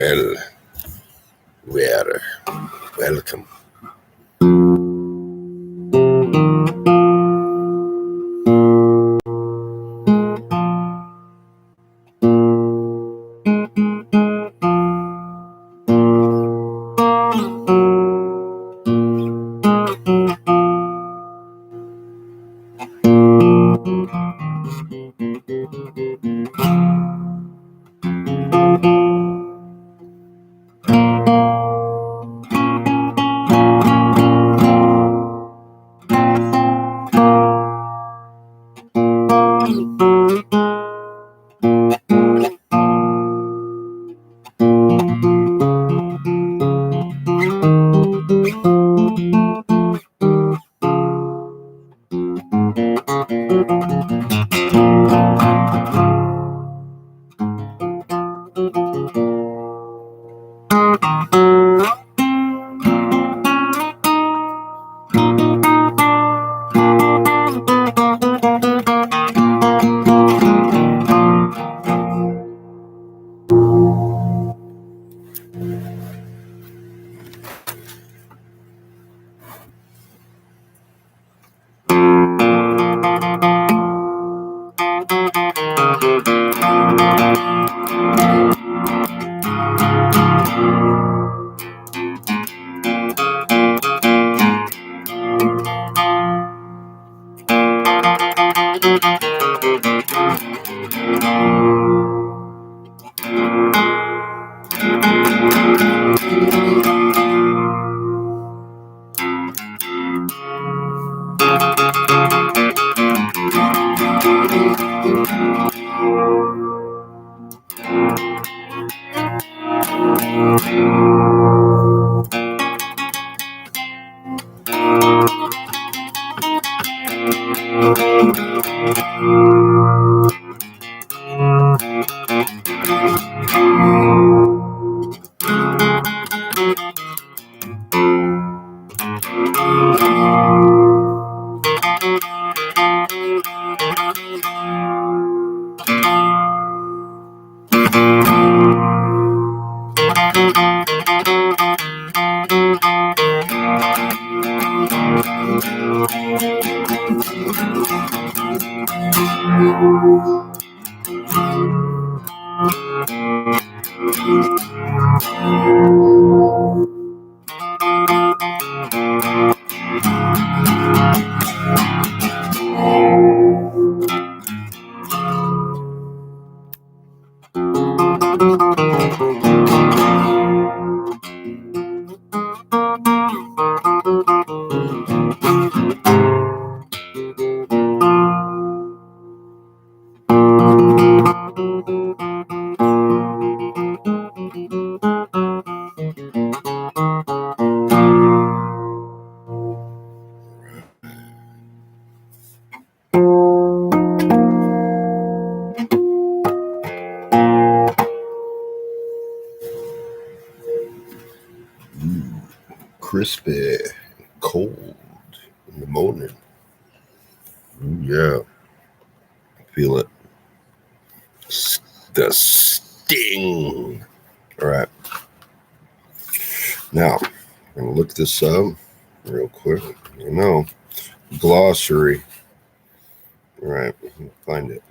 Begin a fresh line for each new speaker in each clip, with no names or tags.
Well, we're welcome. Crispy, cold in the morning. Ooh, yeah, feel it. The sting. All right. Now, I'm going to look this up real quick. Glossary. All right, find it.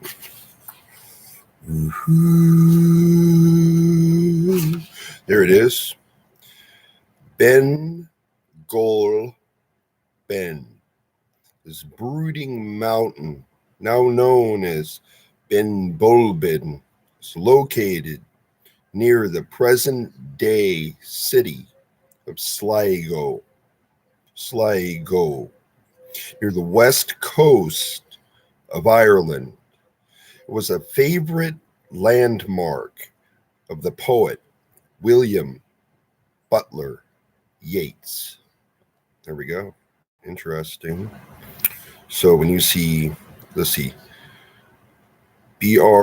There it is. Guailbain. This brooding mountain, now known as Guailbain, is located near the present-day city of Sligo, near the west coast of Ireland. It was a favorite landmark of the poet William Butler Yeats. There we go. Interesting. So when you see, let's see, Bruighaid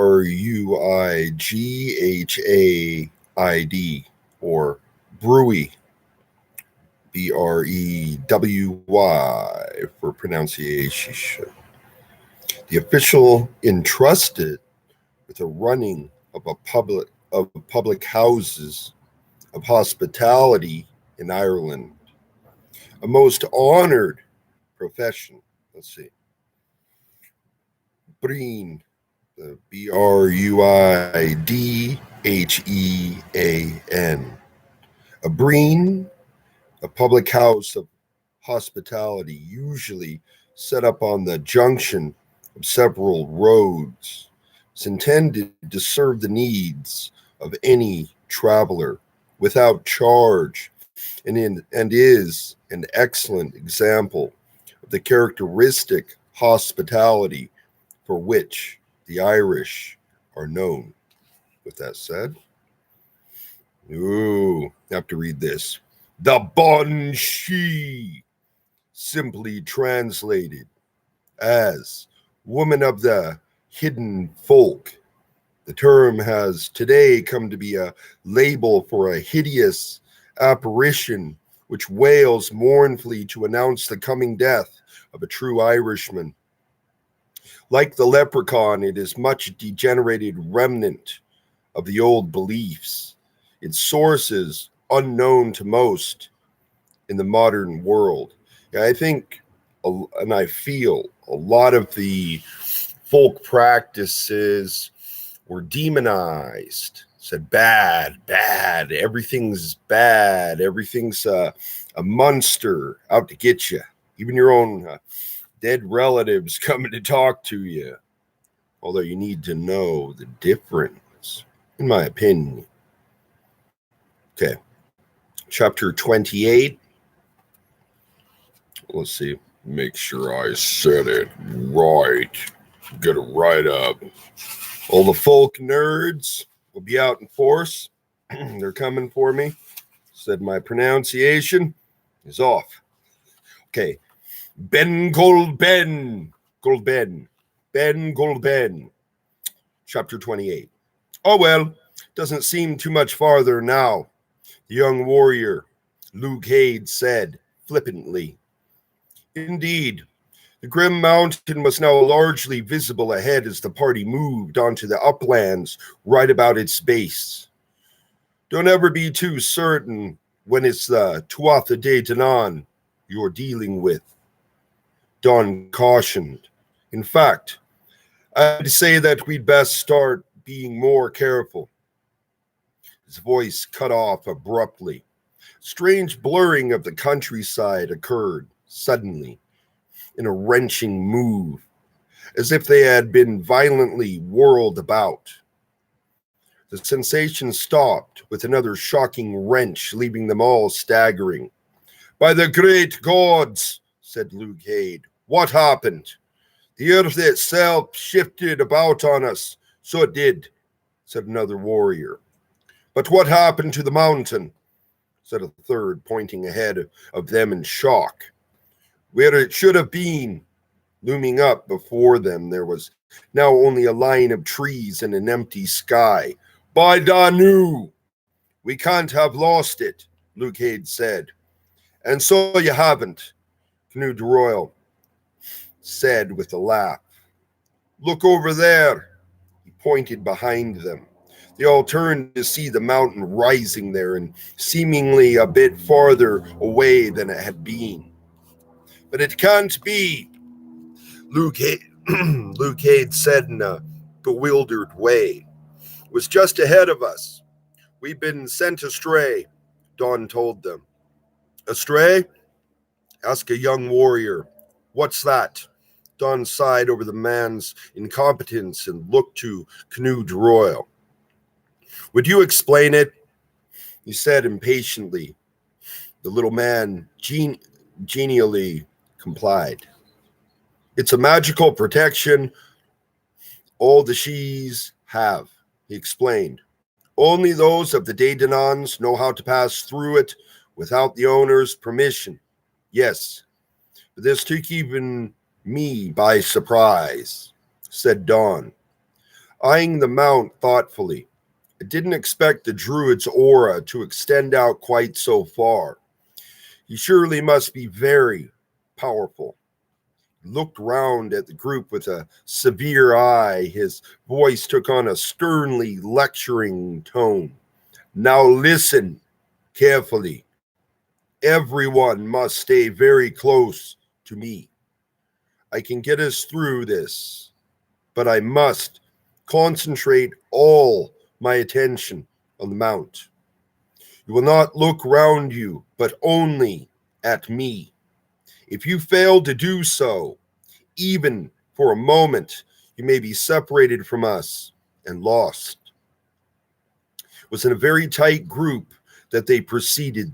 or Brewy, Brewy for pronunciation. The official entrusted with the running of public houses of hospitality in Ireland, a most honored profession. Let's see. Breen, the Bruidhean. A breen, a public house of hospitality, usually set up on the junction of several roads. It's intended to serve the needs of any traveler without charge and is an excellent example of the characteristic hospitality for which the Irish are known. With that said, I have to read this. The Banshee, simply translated as woman of the hidden folk. The term has today come to be a label for a hideous apparition which wails mournfully to announce the coming death of a true Irishman. Like the leprechaun, it is much degenerated remnant of the old beliefs, its sources unknown to most in the modern world. I think, and I feel, a lot of the folk practices were demonized, said bad, everything's bad, everything's a monster out to get you. Even your own dead relatives coming to talk to you. Although you need to know the difference, in my opinion. Okay, chapter 28. Let's see, make sure I said it right. Get it right up. All the folk nerds will be out in force. They're coming for me. Said my pronunciation is off. Okay. Ben Guailbain. Chapter 28. Oh, well, doesn't seem too much farther now, the young warrior, Luke Hade, said flippantly. Indeed, the grim mountain was now largely visible ahead as the party moved onto the uplands right about its base. Don't ever be too certain when it's the Tuatha De Danann you're dealing with, Don cautioned. In fact, I'd say that we'd best start being more careful. His voice cut off abruptly. Strange blurring of the countryside occurred suddenly in a wrenching move, as if they had been violently whirled about. The sensation stopped with another shocking wrench, leaving them all staggering. By the great gods, said Luke Hade, what happened? The earth itself shifted about on us. So it did, said another warrior. But what happened to the mountain? Said a third, pointing ahead of them in shock. Where it should have been. Looming up before them, there was now only a line of trees and an empty sky. By Danu! We can't have lost it, Luke Hade said. And so you haven't, Kenneth Royal said with a laugh. Look over there. He pointed behind them. They all turned to see the mountain rising there and seemingly a bit farther away than it had been. But it can't be, Luke Hade said in a bewildered way. It was just ahead of us. We've been sent astray, Don told them. Astray? Asked a young warrior. What's that? Don sighed over the man's incompetence and looked to Kenneth Royal. Would you explain it? He said impatiently. The little man genially complied. It's a magical protection all the Shees have, he explained. Only those of the De Dananns know how to pass through it without the owner's permission. Yes, but this took even me by surprise, said Don, eyeing the mount thoughtfully. I didn't expect the Druid's aura to extend out quite so far. He surely must be very powerful. He looked round at the group with a severe eye. His voice took on a sternly lecturing tone. Now listen, carefully. Everyone must stay very close to me. I can get us through this, but I must concentrate all my attention on the mount. You will not look round you, but only at me. If you fail to do so, even for a moment, you may be separated from us and lost. It was in a very tight group that they proceeded.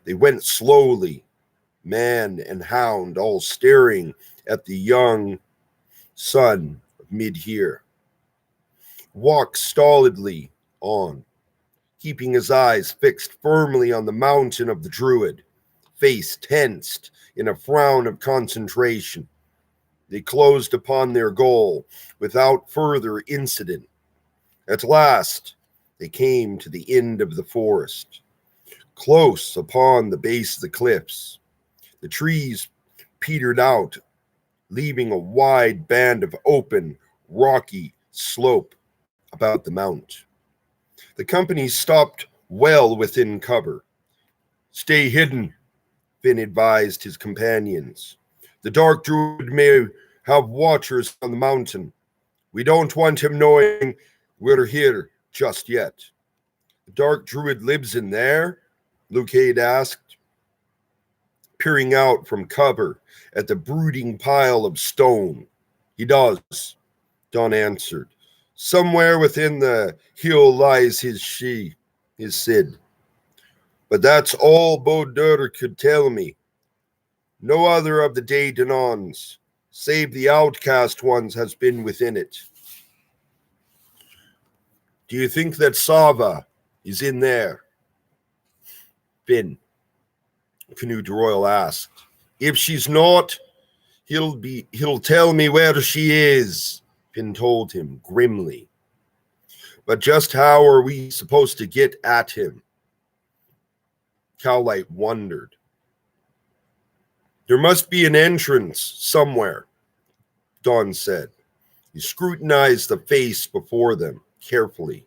They went slowly, man and hound all staring at the young son of mid-here. Walked stolidly on, keeping his eyes fixed firmly on the mountain of the Druid, face tensed in a frown of concentration. They closed upon their goal without further incident. At last, they came to the end of the forest, close upon the base of the cliffs. The trees petered out, leaving a wide band of open, rocky slope about the mount. The company stopped well within cover. Stay hidden, Finn advised his companions. The dark druid may have watchers on the mountain. We don't want him knowing we're here just yet. The dark druid lives in there? Lucade asked, peering out from cover at the brooding pile of stone. He does, Don answered. Somewhere within the hill lies his Cid. But that's all Baudur could tell me. No other of the Daytonons, save the outcast ones, has been within it. Do you think that Sava is in there? Finn, Canute Royal asked. If she's not, he'll tell me where she is, Finn told him grimly. But just how are we supposed to get at him? Cowlight wondered. There must be an entrance somewhere, Don said. He scrutinized the face before them carefully.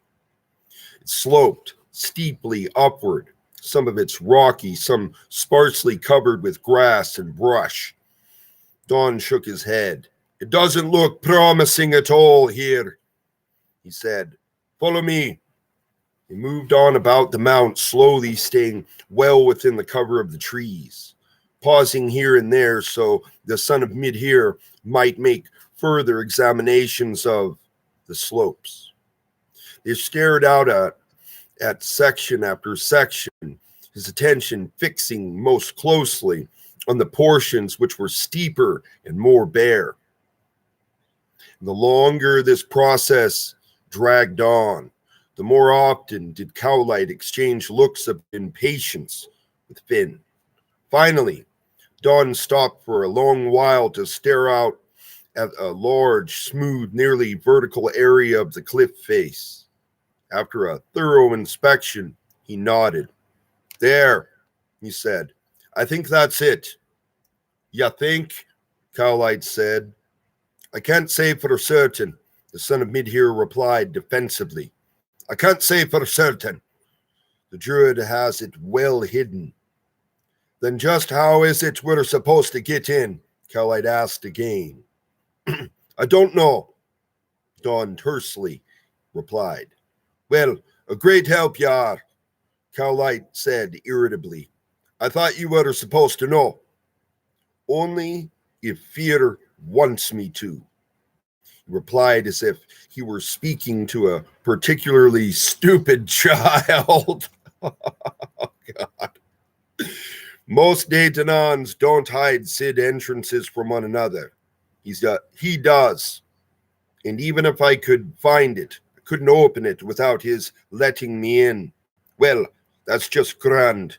It sloped steeply upward, some of it's rocky, some sparsely covered with grass and brush. Don shook his head. It doesn't look promising at all here, he said. Follow me. He moved on about the mount, slowly staying well within the cover of the trees, pausing here and there so the son of Mid-Here might make further examinations of the slopes. They stared out at section after section, his attention fixing most closely on the portions which were steeper and more bare. And the longer this process dragged on, the more often did Cowlight exchange looks of impatience with Finn. Finally, Don stopped for a long while to stare out at a large, smooth, nearly vertical area of the cliff face. After a thorough inspection, he nodded. There, he said. I think that's it. Ya think? Cowlight said. I can't say for certain, the son of Mid-Here replied defensively. I can't say for certain. The Druid has it well hidden. Then just how is it we're supposed to get in? Cowlight asked again. I don't know, Don tersely replied. Well, a great help you are, Cowlight said irritably. I thought you were supposed to know. Only if fear wants me to, he replied as if he were speaking to a particularly stupid child. Oh, God. Most Daytonons don't hide Cid entrances from one another. He does. And even if I could find it, I couldn't open it without his letting me in. Well, that's just grand,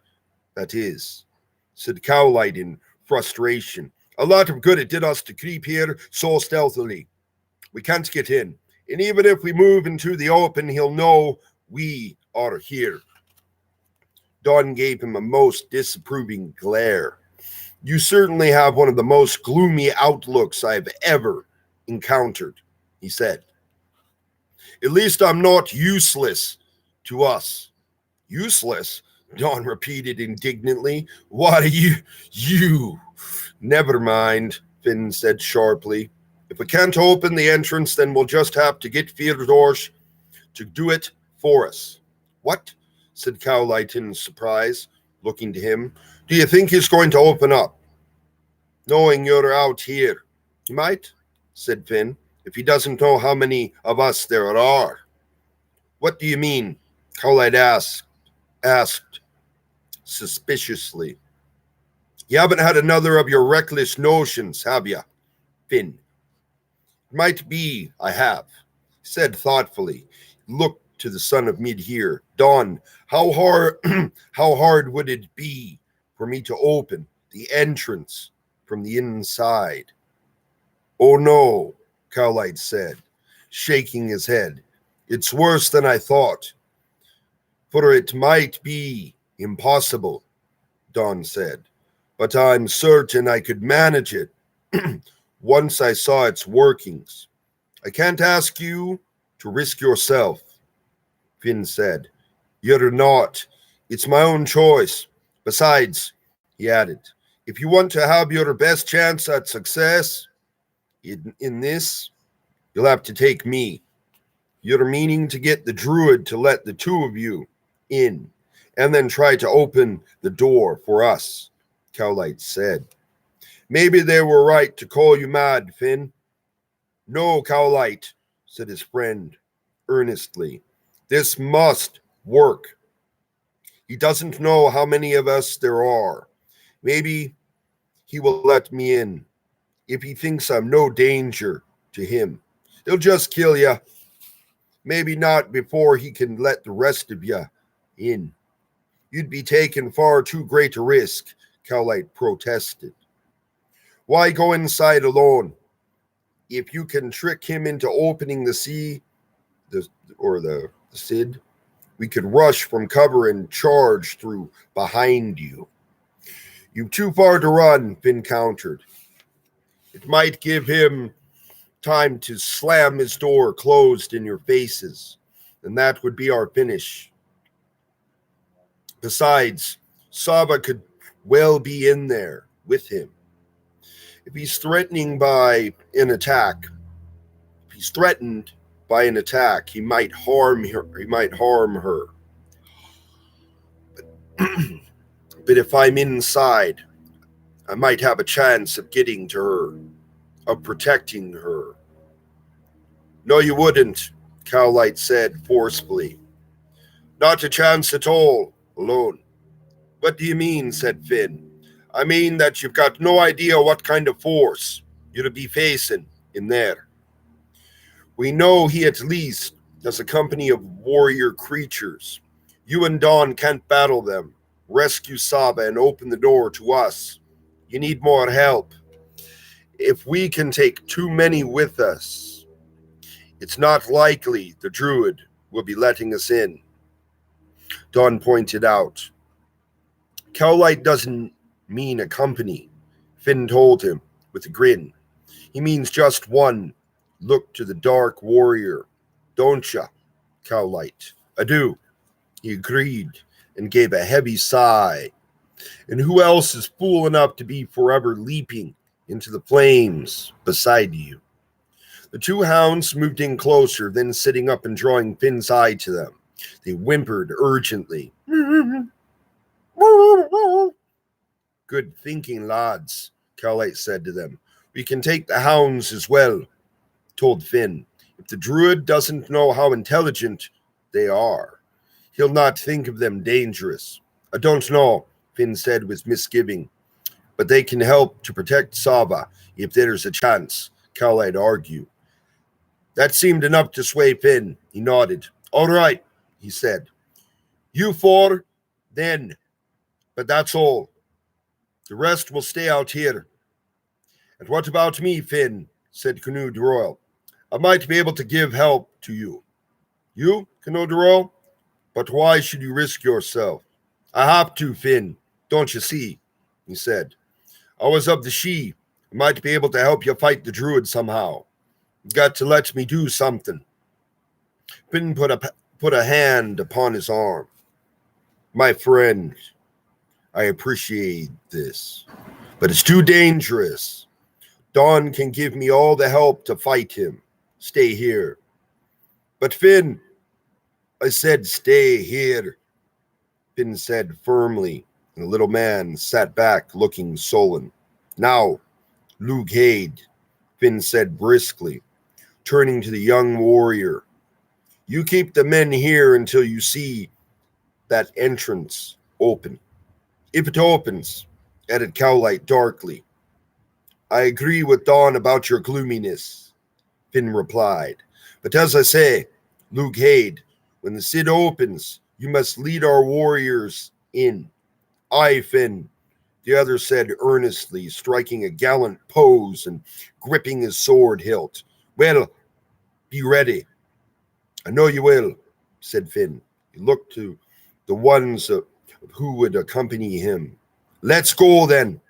that is, said Cowlight in frustration. A lot of good it did us to creep here so stealthily. We can't get in. And even if we move into the open, he'll know we are here. Don gave him a most disapproving glare. You certainly have one of the most gloomy outlooks I've ever encountered, he said. At least I'm not useless to us. Useless, Don repeated indignantly. What are you? Never mind, Finn said sharply. If we can't open the entrance, then we'll just have to get Fyodor to do it for us. What? Said Cowlight in surprise, looking to him. Do you think he's going to open up? Knowing you're out here. He might, said Finn, if he doesn't know how many of us there are. What do you mean? Cowlight asked suspiciously. You haven't had another of your reckless notions, have you, Finn? It might be I have, he said thoughtfully. Looked to the son of Mid-Here. Don, how hard would it be for me to open the entrance from the inside? Oh no, Cowlight said, shaking his head. It's worse than I thought. For it might be impossible, Don said, but I'm certain I could manage it once I saw its workings. I can't ask you to risk yourself, Finn said. You're not. It's my own choice. Besides, he added, if you want to have your best chance at success in this, you'll have to take me. You're meaning to get the Druid to let the two of you in, and then try to open the door for us, Cowlight said. Maybe they were right to call you mad, Finn. No, Cowlight, said his friend earnestly. This must work. He doesn't know how many of us there are. Maybe he will let me in. If he thinks I'm no danger to him, he'll just kill you. Maybe not before he can let the rest of you in. You'd be taking far too great a risk, Cowlight protested. Why go inside alone? If you can trick him into opening the SID, we could rush from cover and charge through behind you. You've too far to run, Finn countered. It might give him time to slam his door closed in your faces, and that would be our finish. Besides, Saba could well be in there with him. If he's threatened by an attack, he might harm her. But if I'm inside, I might have a chance of getting to her, of protecting her. No, you wouldn't, Cowlight said forcefully. Not a chance at all, alone. What do you mean, said Finn. I mean that you've got no idea what kind of force you'll be facing in there. We know he at least has a company of warrior creatures. You and Dawn can't battle them, rescue Saba, and open the door to us. You need more help. If we can take too many with us, it's not likely the Druid will be letting us in, Dawn pointed out. Cowlight doesn't mean a company, Finn told him with a grin. He means just one. Look to the dark warrior, don't ya, Cowlight? I do, he agreed and gave a heavy sigh. And who else is fool enough to be forever leaping into the flames beside you? The two hounds moved in closer, then sitting up and drawing Finn's eye to them. They whimpered urgently. Good thinking, lads, Cowlight said to them. We can take the hounds as well, told Finn. If the Druid doesn't know how intelligent they are, he'll not think of them dangerous. I don't know, Finn said with misgiving, but they can help to protect Saba if there's a chance, Cowlight argued. That seemed enough to sway Finn. He nodded. All right, he said. You four, then. But that's all. The rest will stay out here. And what about me, Finn? Said Canute Royal. I might be able to give help to you. You, Canute Royal? But why should you risk yourself? I have to, Finn. Don't you see? He said. I was of the She. I might be able to help you fight the Druid somehow. You got to let me do something. Finn put a hand upon his arm. My friend, I appreciate this, but it's too dangerous. Dawn can give me all the help to fight him. Stay here. But Finn, I said stay here, Finn said firmly, and the little man sat back looking sullen. Now, Luke Hade, Finn said briskly, turning to the young warrior. You keep the men here until you see that entrance open. If it opens, added Cowlight darkly. I agree with Dawn about your gloominess, Finn replied. But as I say, Luke Hade, when the Sid opens, you must lead our warriors in. Aye, Finn, the other said earnestly, striking a gallant pose and gripping his sword hilt. Well, be ready. I know you will, said Finn. He looked to the ones who would accompany him. Let's go, then.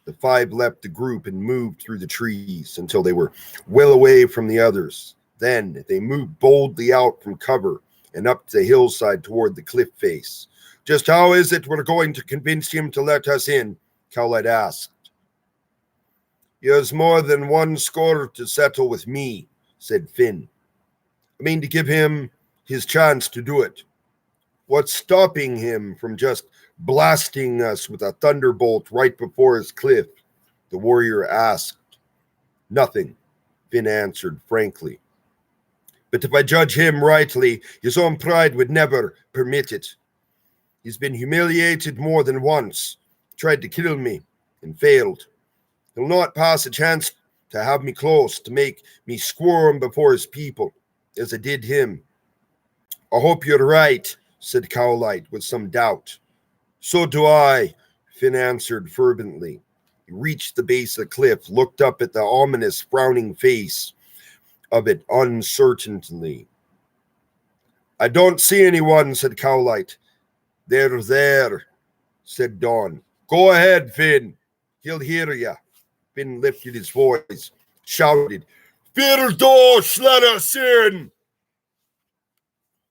The five left the group and moved through the trees until they were well away from the others. Then they moved boldly out from cover and up the hillside toward the cliff face. Just how is it we're going to convince him to let us in? Cowlight asked. He has more than one score to settle with me, said Finn. I mean to give him his chance to do it. What's stopping him from just blasting us with a thunderbolt right before his cliff? The warrior asked. Nothing, Finn answered frankly. But if I judge him rightly, his own pride would never permit it. He's been humiliated more than once, tried to kill me, and failed. He'll not pass a chance to have me close, to make me squirm before his people, as I did him. I hope you're right, said Cowlight with some doubt. So do I, Finn answered fervently. He reached the base of the cliff, looked up at the ominous, frowning face of it uncertainly. I don't see anyone, said Cowlight. They're there, said Dawn. Go ahead, Finn. He'll hear ya. Finn lifted his voice, shouted, Firdosh, let us in!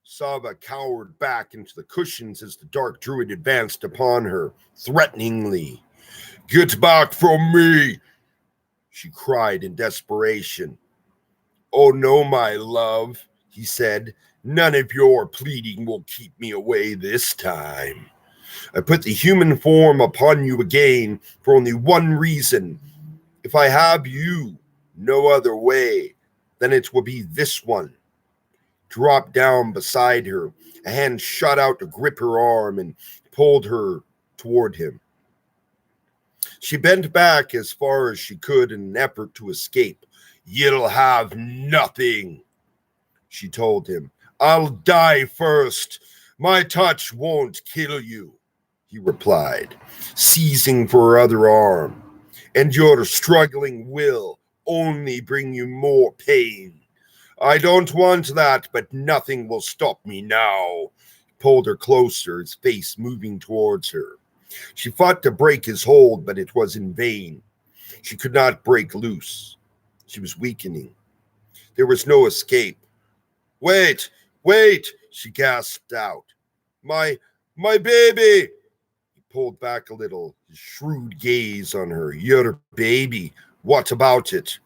Sava cowered back into the cushions as the dark druid advanced upon her, threateningly. Get back from me, she cried in desperation. Oh no, my love, he said. None of your pleading will keep me away this time. I put the human form upon you again for only one reason. If I have you no other way, then it will be this one. Dropped down beside her, a hand shot out to grip her arm and pulled her toward him. She bent back as far as she could in an effort to escape. You'll have nothing, she told him. I'll die first. My touch won't kill you, he replied, seizing for her other arm. And your struggling will only bring you more pain. I don't want that, but nothing will stop me now. He pulled her closer, his face moving towards her. She fought to break his hold, but it was in vain. She could not break loose. She was weakening. There was no escape. Wait, she gasped out. My baby! He pulled back a little, his shrewd gaze on her. Your baby, what about it?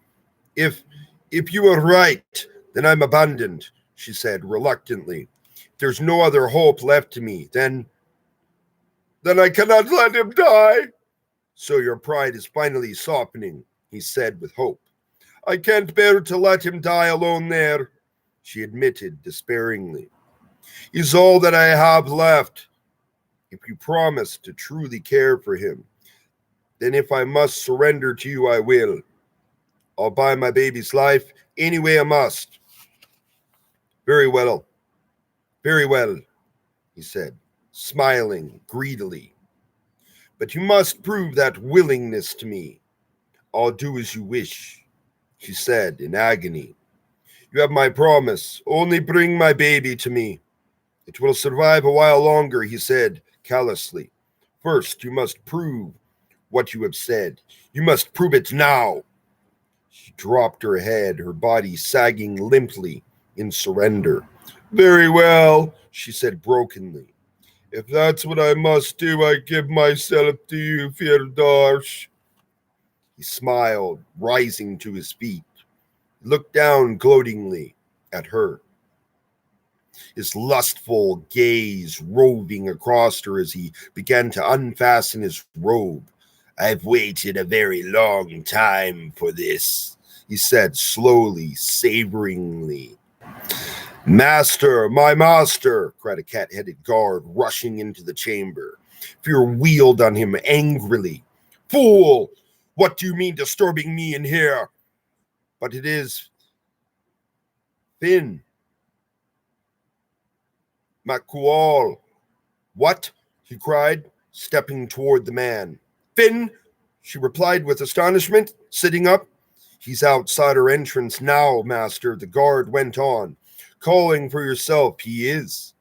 If you are right, then I'm abandoned, she said reluctantly. If there's no other hope left to me, then I cannot let him die. So your pride is finally softening, he said with hope. I can't bear to let him die alone there, she admitted despairingly. He's all that I have left. If you promise to truly care for him, then if I must surrender to you, I will. I'll buy my baby's life any way I must. Very well, he said, smiling greedily. But you must prove that willingness to me. I'll do as you wish, she said in agony. You have my promise. Only bring my baby to me. It will survive a while longer, he said callously. First, you must prove what you have said. You must prove it now. She dropped her head, her body sagging limply in surrender. Very well, she said brokenly. If that's what I must do, I give myself to you, Firdash. He smiled, rising to his feet. He looked down gloatingly at her, his lustful gaze roving across her as he began to unfasten his robe. I've waited a very long time for this, he said slowly, savoringly. Master, my master, cried a cat-headed guard, rushing into the chamber. Fear wheeled on him angrily. Fool! What do you mean disturbing me in here? But it is Finn. Macual. What? He cried, stepping toward the man. Finn, she replied with astonishment, sitting up. He's outside our entrance now, master, the guard went on. Calling for yourself, he is.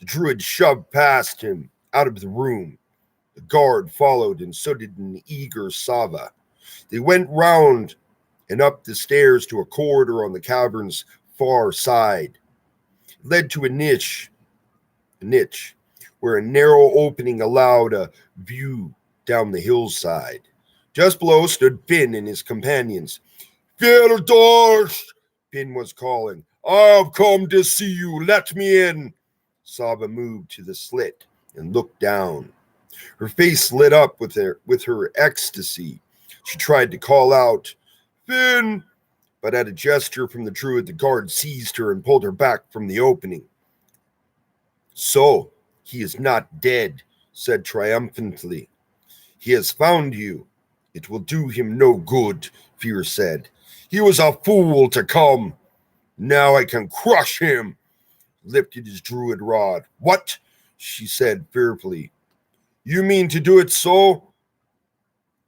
The druid shoved past him, out of the room. The guard followed, and so did an eager Sava. They went round and up the stairs to a corridor on the cavern's far side. It led to a niche, where a narrow opening allowed a view down the hillside. Just below stood Finn and his companions. Firdash! Finn was calling. I've come to see you. Let me in. Saba moved to the slit and looked down. Her face lit up with her ecstasy. She tried to call out, Finn! But at a gesture from the druid, the guard seized her and pulled her back from the opening. So, he is not dead, said triumphantly. He has found you. It will do him no good, Fear said. He was a fool to come. Now I can crush him. Lifted his druid rod. What? She said fearfully. You mean to do it so?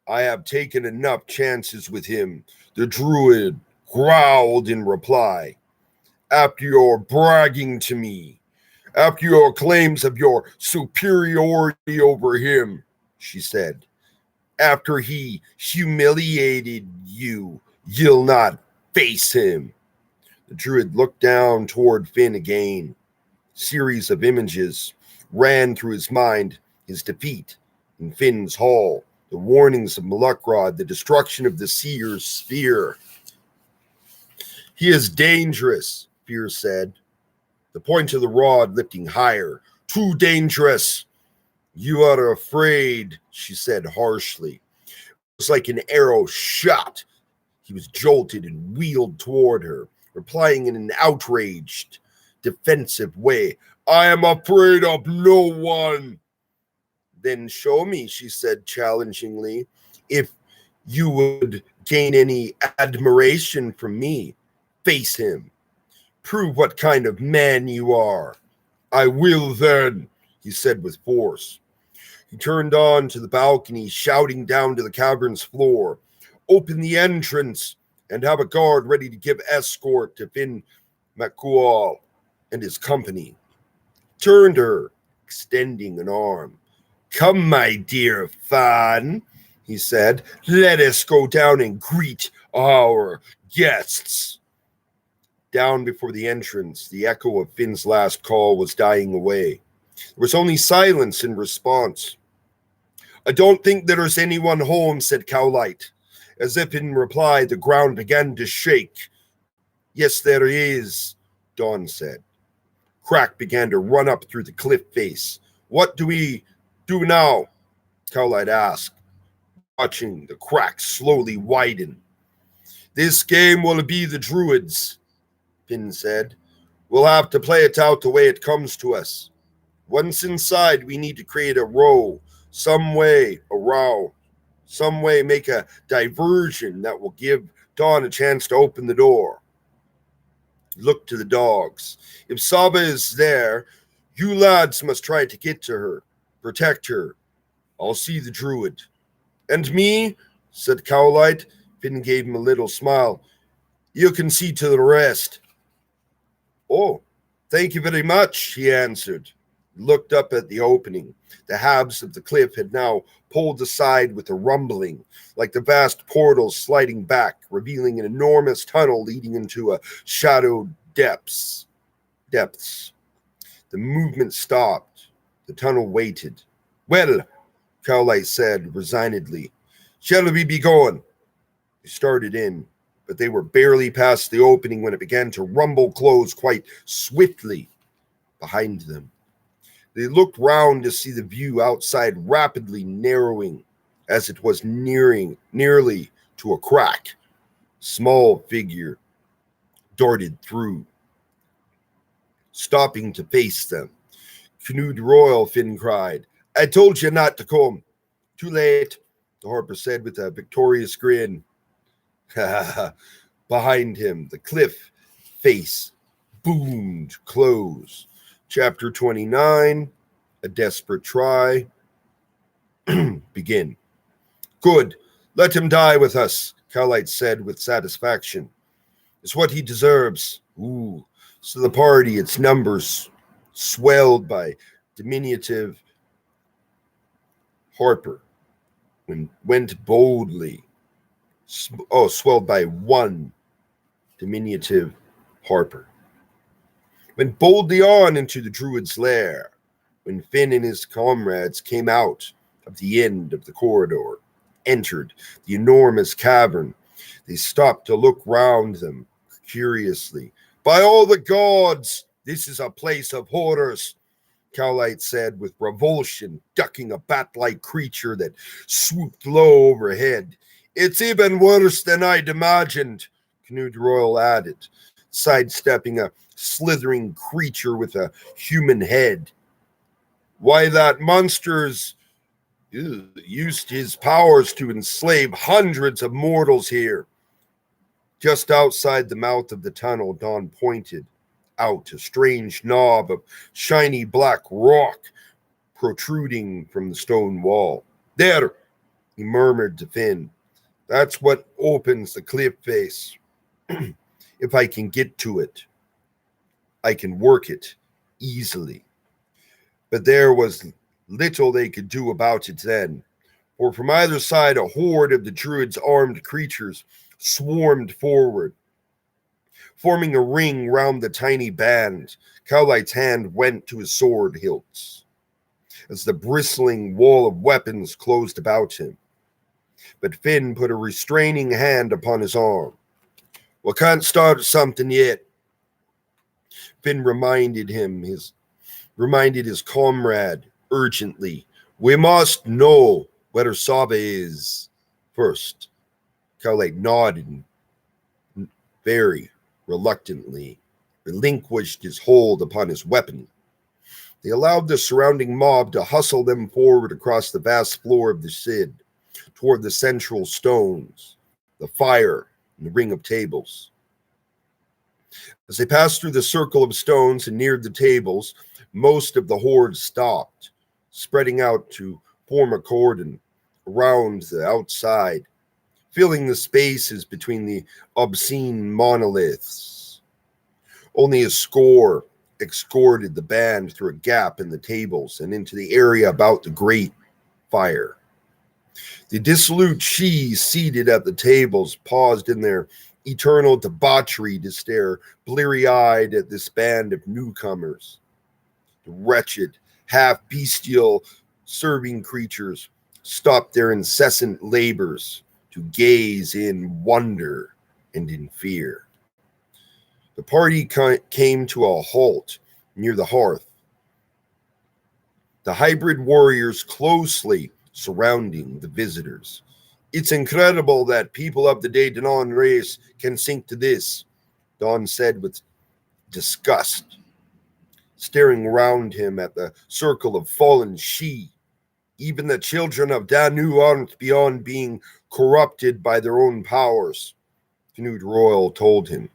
I have taken enough chances with him, the druid growled in reply. After your bragging to me, after your claims of your superiority over him, she said. After he humiliated you, you'll not face him. The druid looked down toward Finn again. A series of images ran through his mind, his defeat in Finn's hall, the warnings of Mulukrod, the destruction of the seer's sphere. He is dangerous, Fear said, the point of the rod lifting higher. Too dangerous. You are afraid, she said harshly. It was like an arrow shot. He was jolted and wheeled toward her, replying in an outraged, defensive way. I am afraid of no one. Then show me, she said challengingly, if you would gain any admiration from me. Face him. Prove what kind of man you are. I will then, he said with force. He turned on to the balcony, shouting down to the cavern's floor. Open the entrance and have a guard ready to give escort to Finn Macual and his company. Turned her, extending an arm. Come, my dear Fan, he said. Let us go down and greet our guests. Down before the entrance, the echo of Finn's last call was dying away. There was only silence in response. I don't think there is anyone home, said Cowlight. As if in reply, the ground began to shake. Yes, there is, Dawn said. Crack began to run up through the cliff face. What do we do now? Cowlight asked, watching the crack slowly widen. This game will be the Druid's, Finn said. We'll have to play it out the way it comes to us. Once inside, we need to create a row, some way make a diversion that will give Dawn a chance to open the door. Look to the dogs. If Saba is there, you lads must try to get to her, protect her. I'll see the druid. And me, said Cowlight. Finn gave him a little smile. You can see to the rest. Oh, thank you very much, he answered. Looked up at the opening. The halves of the cliff had now pulled aside with a rumbling, like the vast portals sliding back, revealing an enormous tunnel leading into a shadowed depths. The movement stopped. The tunnel waited. Well, Cowlight said resignedly, shall we be going? They started in, but they were barely past the opening when it began to rumble close quite swiftly behind them. They looked round to see the view outside rapidly narrowing as it was nearly to a crack. Small figure darted through, stopping to face them. Knud Royal, Finn cried. I told you not to come. Too late, the harper said with a victorious grin. Behind him, the cliff face boomed close. Chapter 29, A Desperate Try. Begin. Good. Let him die with us, Cowlight said with satisfaction. It's what he deserves. Ooh. So the party, its numbers swelled by diminutive harper, went boldly. Swelled by one diminutive harper. Went boldly on into the Druid's lair. When Finn and his comrades came out of the end of the corridor, entered the enormous cavern, they stopped to look round them curiously. By all the gods, this is a place of horrors, Cowlight said with revulsion, ducking a bat-like creature that swooped low overhead. It's even worse than I'd imagined, Knud Royal added, sidestepping a slithering creature with a human head. Why, that monster's used his powers to enslave hundreds of mortals here. Just outside the mouth of the tunnel, Don pointed out a strange knob of shiny black rock protruding from the stone wall. There, he murmured to Finn. That's what opens the cliff face. If I can get to it, I can work it easily. But there was little they could do about it then, for from either side a horde of the Druid's armed creatures swarmed forward. Forming a ring round the tiny band, Cowlight's hand went to his sword hilts as the bristling wall of weapons closed about him. But Finn put a restraining hand upon his arm. We can't start something yet. Finn reminded his comrade urgently. We must know where Saba is first. Cowlight nodded and very reluctantly relinquished his hold upon his weapon. They allowed the surrounding mob to hustle them forward across the vast floor of the Cid, toward the central stones, the fire, and the ring of tables. As they passed through the circle of stones and neared the tables, most of the horde stopped, spreading out to form a cordon around the outside, filling the spaces between the obscene monoliths. Only a score escorted the band through a gap in the tables and into the area about the great fire. The dissolute Shis seated at the tables paused in their eternal debauchery to stare bleary-eyed at this band of newcomers. The wretched, half-bestial serving creatures stopped their incessant labors to gaze in wonder and in fear. The party came to a halt near the hearth, the hybrid warriors closely surrounding the visitors. It's incredible that people of the Daedanon race can sink to this, Don said with disgust, staring around him at the circle of fallen Shi. Even the children of Danu aren't beyond being corrupted by their own powers, Knud Royal told him.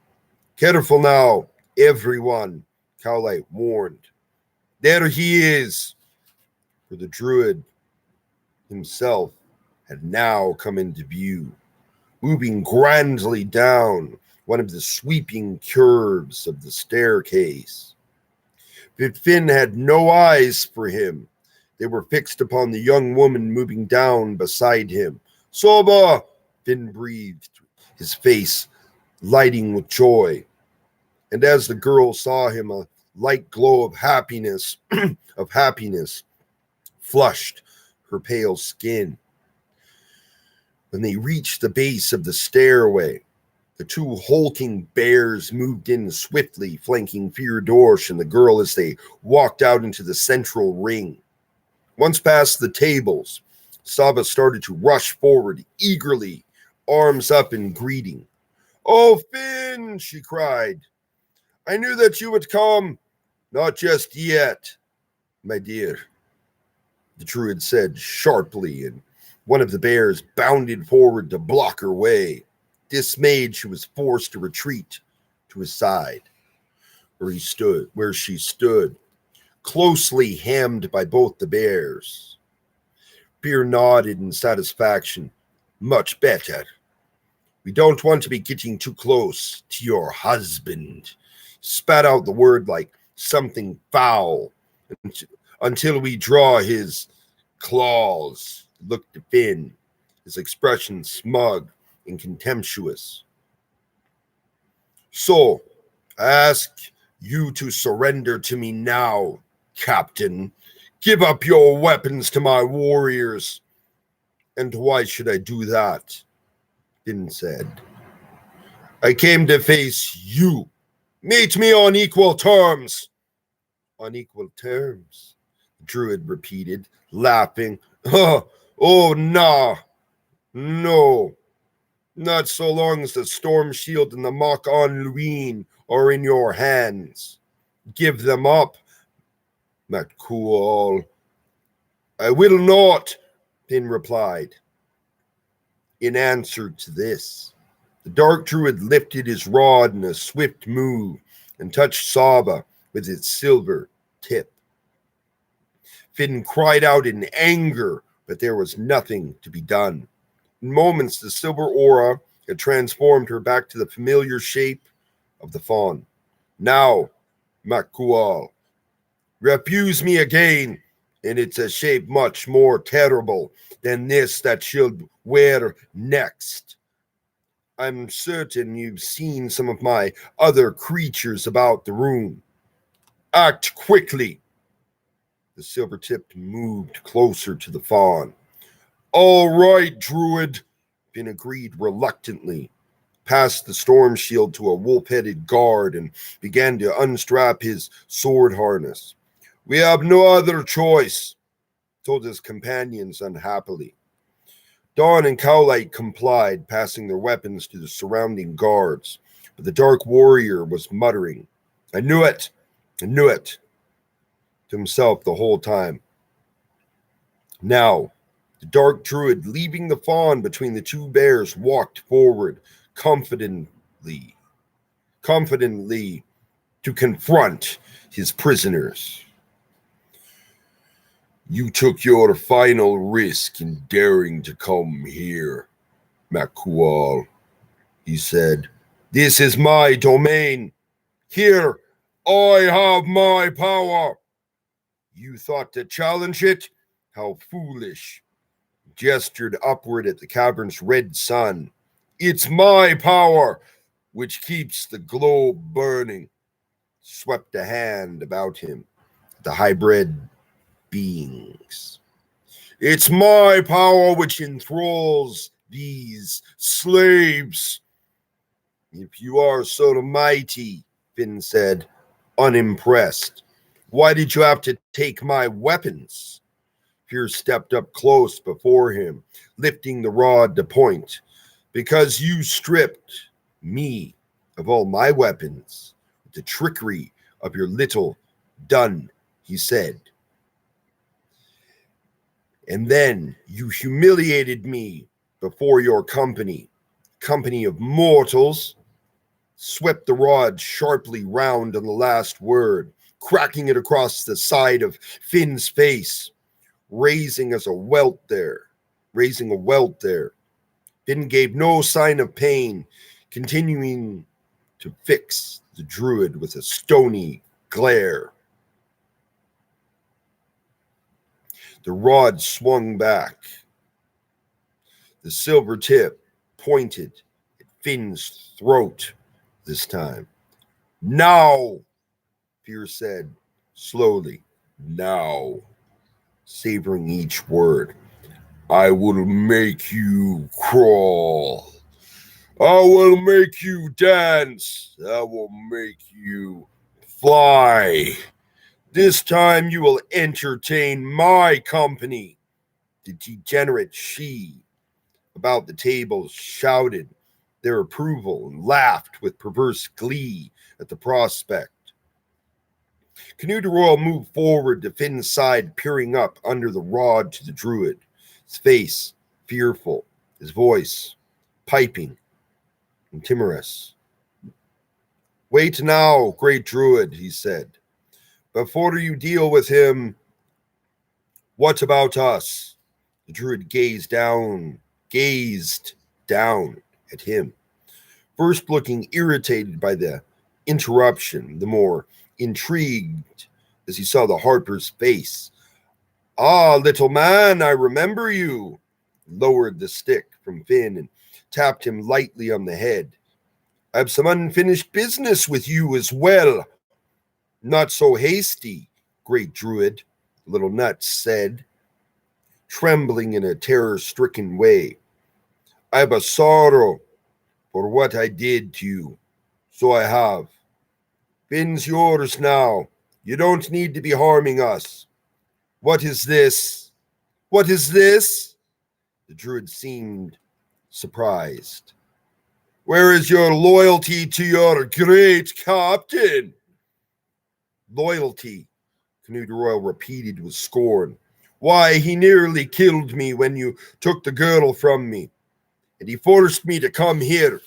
Careful now, everyone, Cowlight warned. There he is. For the Druid himself had now come into view, moving grandly down one of the sweeping curves of the staircase. But Finn had no eyes for him. They were fixed upon the young woman moving down beside him. Soba! Finn breathed, his face lighting with joy. And as the girl saw him, a light glow of happiness, flushed her pale skin. When they reached the base of the stairway, the two hulking bears moved in swiftly, flanking Fyodorsh and the girl as they walked out into the central ring. Once past the tables, Saba started to rush forward eagerly, arms up in greeting. "Oh, Finn," she cried. "I knew that you would come." "Not just yet, my dear," the Druid said sharply, and one of the bears bounded forward to block her way. Dismayed, she was forced to retreat to his side, where she stood, closely hemmed by both the bears. Bear nodded in satisfaction. "Much better. We don't want to be getting too close to your husband." Spat out the word like something foul until we draw his claws. Looked to Finn, his expression smug and contemptuous. "So, I ask you to surrender to me now, Captain. Give up your weapons to my warriors." "And why should I do that?" Finn said. "I came to face you. Meet me on equal terms." "On equal terms," the Druid repeated, laughing. Oh, nah. No. Not so long as the Storm Shield and the Mock-On Luin are in your hands. Give them up, McCool. "I will not," Finn replied. In answer to this, the Dark Druid lifted his rod in a swift move and touched Saba with its silver tip. Finn cried out in anger, but there was nothing to be done. In moments, the silver aura had transformed her back to the familiar shape of the fawn. "Now, McCool, refuse me again, and it's a shape much more terrible than this that she'll wear next. I'm certain you've seen some of my other creatures about the room. Act quickly." The silver-tipped moved closer to the fawn. "All right, Druid," Finn agreed reluctantly, passed the storm shield to a wolf-headed guard and began to unstrap his sword harness. "We have no other choice," told his companions unhappily. Dawn and Cowlight complied, passing their weapons to the surrounding guards, but the Dark Warrior was muttering, I knew it, to himself the whole time. Now, the Dark Druid, leaving the fawn between the two bears, walked forward confidently to confront his prisoners. "You took your final risk in daring to come here, McCool," he said. "This is my domain. Here, I have my power. You thought to challenge it? How foolish." Gestured upward at the cavern's red sun. "It's my power which keeps the globe burning." Swept a hand about him, the hybrid beings. "It's my power which enthralls these slaves." "If you are so mighty," Finn said, unimpressed, "why did you have to take my weapons?" Fear stepped up close before him, lifting the rod to point. "Because you stripped me of all my weapons with the trickery of your little dun," he said. "And then you humiliated me before your company of mortals." Swept the rod sharply round on the last word, cracking it across the side of Finn's face, raising a welt there. Finn gave no sign of pain, continuing to fix the Druid with a stony glare. The rod swung back. The silver tip pointed at Finn's throat this time. "Now!" Fear said, slowly, now, savoring each word. I will make you crawl. I will make you dance. I will make you fly. This time you will entertain my company. The degenerate she about the table shouted their approval and laughed with perverse glee at the prospect. Canute Royal moved forward to Finn's side, peering up under the rod to the Druid, his face fearful, his voice piping and timorous. Wait now, great Druid, he said. Before you deal with him, what about us? The Druid gazed down at him, first looking irritated by the interruption, the more intrigued as he saw the harper's face. Ah, little man, I remember you. Lowered the stick from Finn and tapped him lightly on the head. I have some unfinished business with you as well. Not so hasty, great Druid, little Nuts said, trembling in a terror-stricken way. I have a sorrow for what I did to you, so I have. Finn's yours now. You don't need to be harming us. What is this? What is this? The Druid seemed surprised. Where is your loyalty to your great captain? Loyalty, Canute Royal repeated with scorn. Why, he nearly killed me when you took the girdle from me, and he forced me to come here.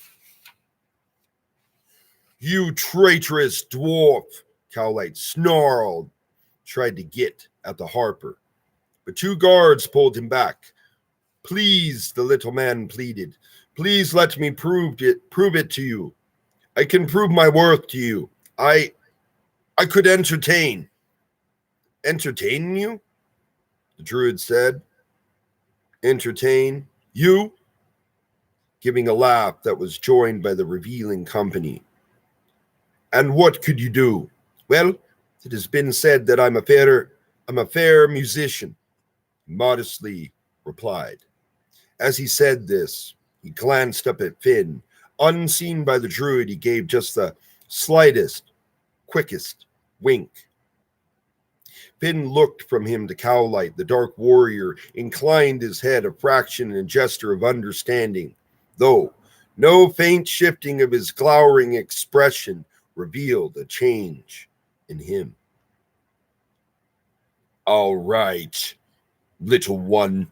You traitorous dwarf, Cowlight snarled, tried to get at the harper, but two guards pulled him back. Please, the little man pleaded, please let me prove it to you. I can prove my worth to you. I could entertain. Entertain you? The Druid said. Entertain you? Giving a laugh that was joined by the revealing company. And what could you do? Well, it has been said that I'm a fair musician, he modestly replied. As he said this, he glanced up at Finn. Unseen by the Druid, he gave just the slightest, quickest wink. Finn looked from him to Cowlight. The dark warrior inclined his head a fraction in a gesture of understanding, though no faint shifting of his glowering expression revealed a change in him. All right, little one,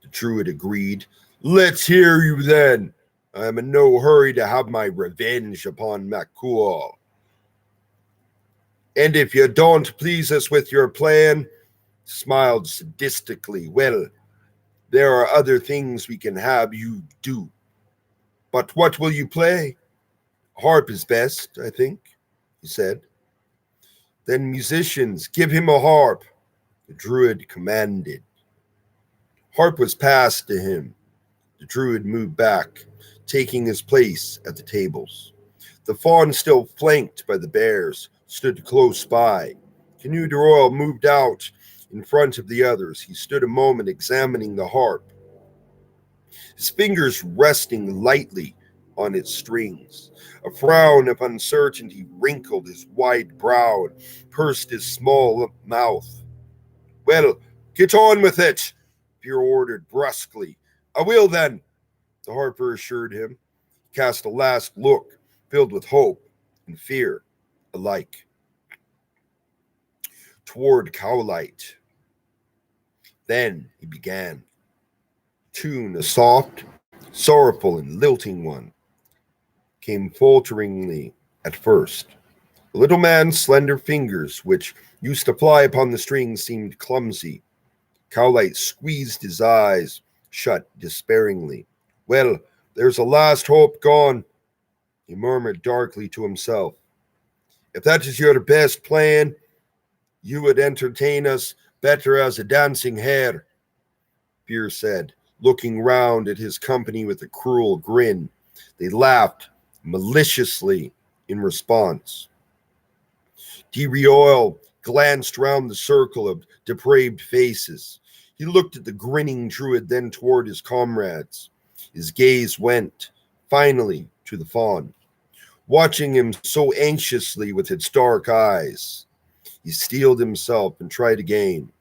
the Druid agreed. Let's hear you then. I am in no hurry to have my revenge upon Makul. And if you don't please us with your plan, smiled sadistically, well, there are other things we can have you do. But what will you play? Harp is best, I think, he said. Then musicians, give him a harp, the Druid commanded. Harp was passed to him. The Druid moved back, taking his place at the tables. The fawn, still flanked by the bears, stood close by. Canute Royal moved out in front of the others. He stood a moment examining the harp, his fingers resting lightly on its strings. A frown of uncertainty wrinkled his wide brow and pursed his small mouth. Well, get on with it, Fear ordered brusquely. I will then, the harper assured him. He cast a last look filled with hope and fear alike toward Cowlight. Then he began. Tune, a soft, sorrowful, and lilting one, came falteringly at first. The little man's slender fingers, which used to fly upon the strings, seemed clumsy. Cowlight squeezed his eyes shut despairingly. Well, there's a last hope gone, he murmured darkly to himself. If that is your best plan, you would entertain us better as a dancing hare, Fear said, looking round at his company with a cruel grin. They laughed maliciously in response. Royal glanced round the circle of depraved faces. He looked at the grinning Druid, then toward his comrades. His gaze went, finally, to the fawn, watching him so anxiously with its dark eyes. He steeled himself and tried again.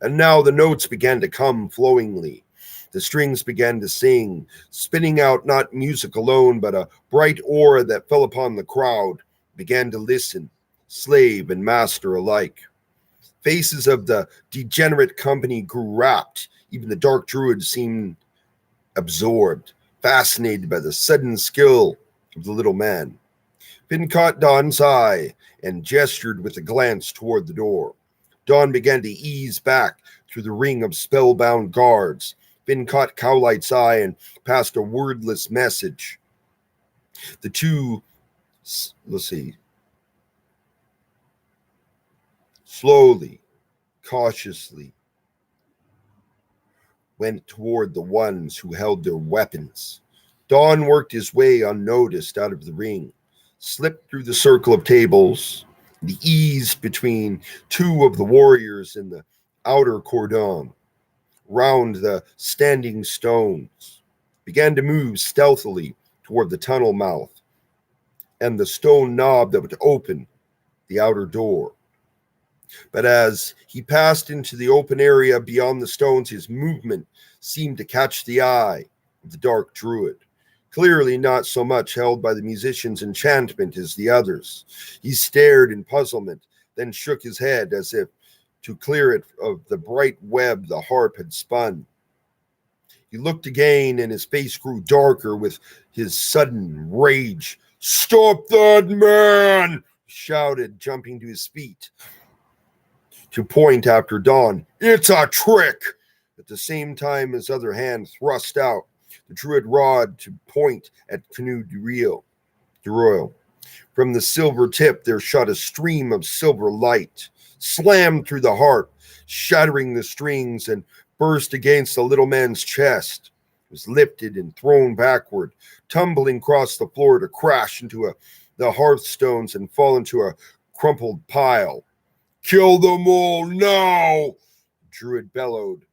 And now the notes began to come flowingly. The strings began to sing, spinning out not music alone, but a bright aura that fell upon the crowd, began to listen, slave and master alike. Faces of the degenerate company grew rapt. Even the dark Druid seemed absorbed, fascinated by the sudden skill of the little man. Finn caught Don's eye and gestured with a glance toward the door. Don began to ease back through the ring of spellbound guards. Finn caught Cowlight's eye and passed a wordless message. The two, slowly, cautiously, went toward the ones who held their weapons. Don worked his way unnoticed out of the ring, slipped through the circle of tables, and eased between two of the warriors in the outer cordon, round the standing stones, began to move stealthily toward the tunnel mouth and the stone knob that would open the outer door. But as he passed into the open area beyond the stones, his movement seemed to catch the eye of the dark Druid, clearly not so much held by the musician's enchantment as the others. He stared in puzzlement, then shook his head as if to clear it of the bright web the harp had spun. He looked again, and his face grew darker with his sudden rage. "Stop that man!" he shouted, jumping to his feet to point after Don. "It's a trick!" At the same time, his other hand thrust out the Druid rod to point at Canoe de Royal. From the silver tip there shot a stream of silver light, slammed through the harp, shattering the strings, and burst against the little man's chest. It was lifted and thrown backward, tumbling across the floor to crash into the hearthstones and fall into a crumpled pile. "Kill them all now!" Druid bellowed.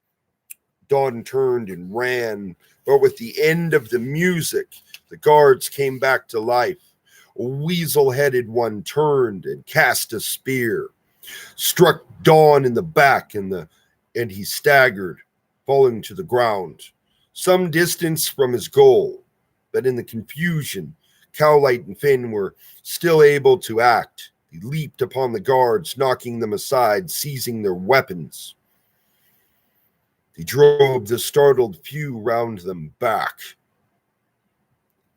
Don turned and ran, but with the end of the music, the guards came back to life. A weasel-headed one turned and cast a spear, struck Don in the back, and he staggered, falling to the ground, some distance from his goal. But in the confusion, Cowlight and Finn were still able to act. He leaped upon the guards, knocking them aside, seizing their weapons. He drove the startled few round them back.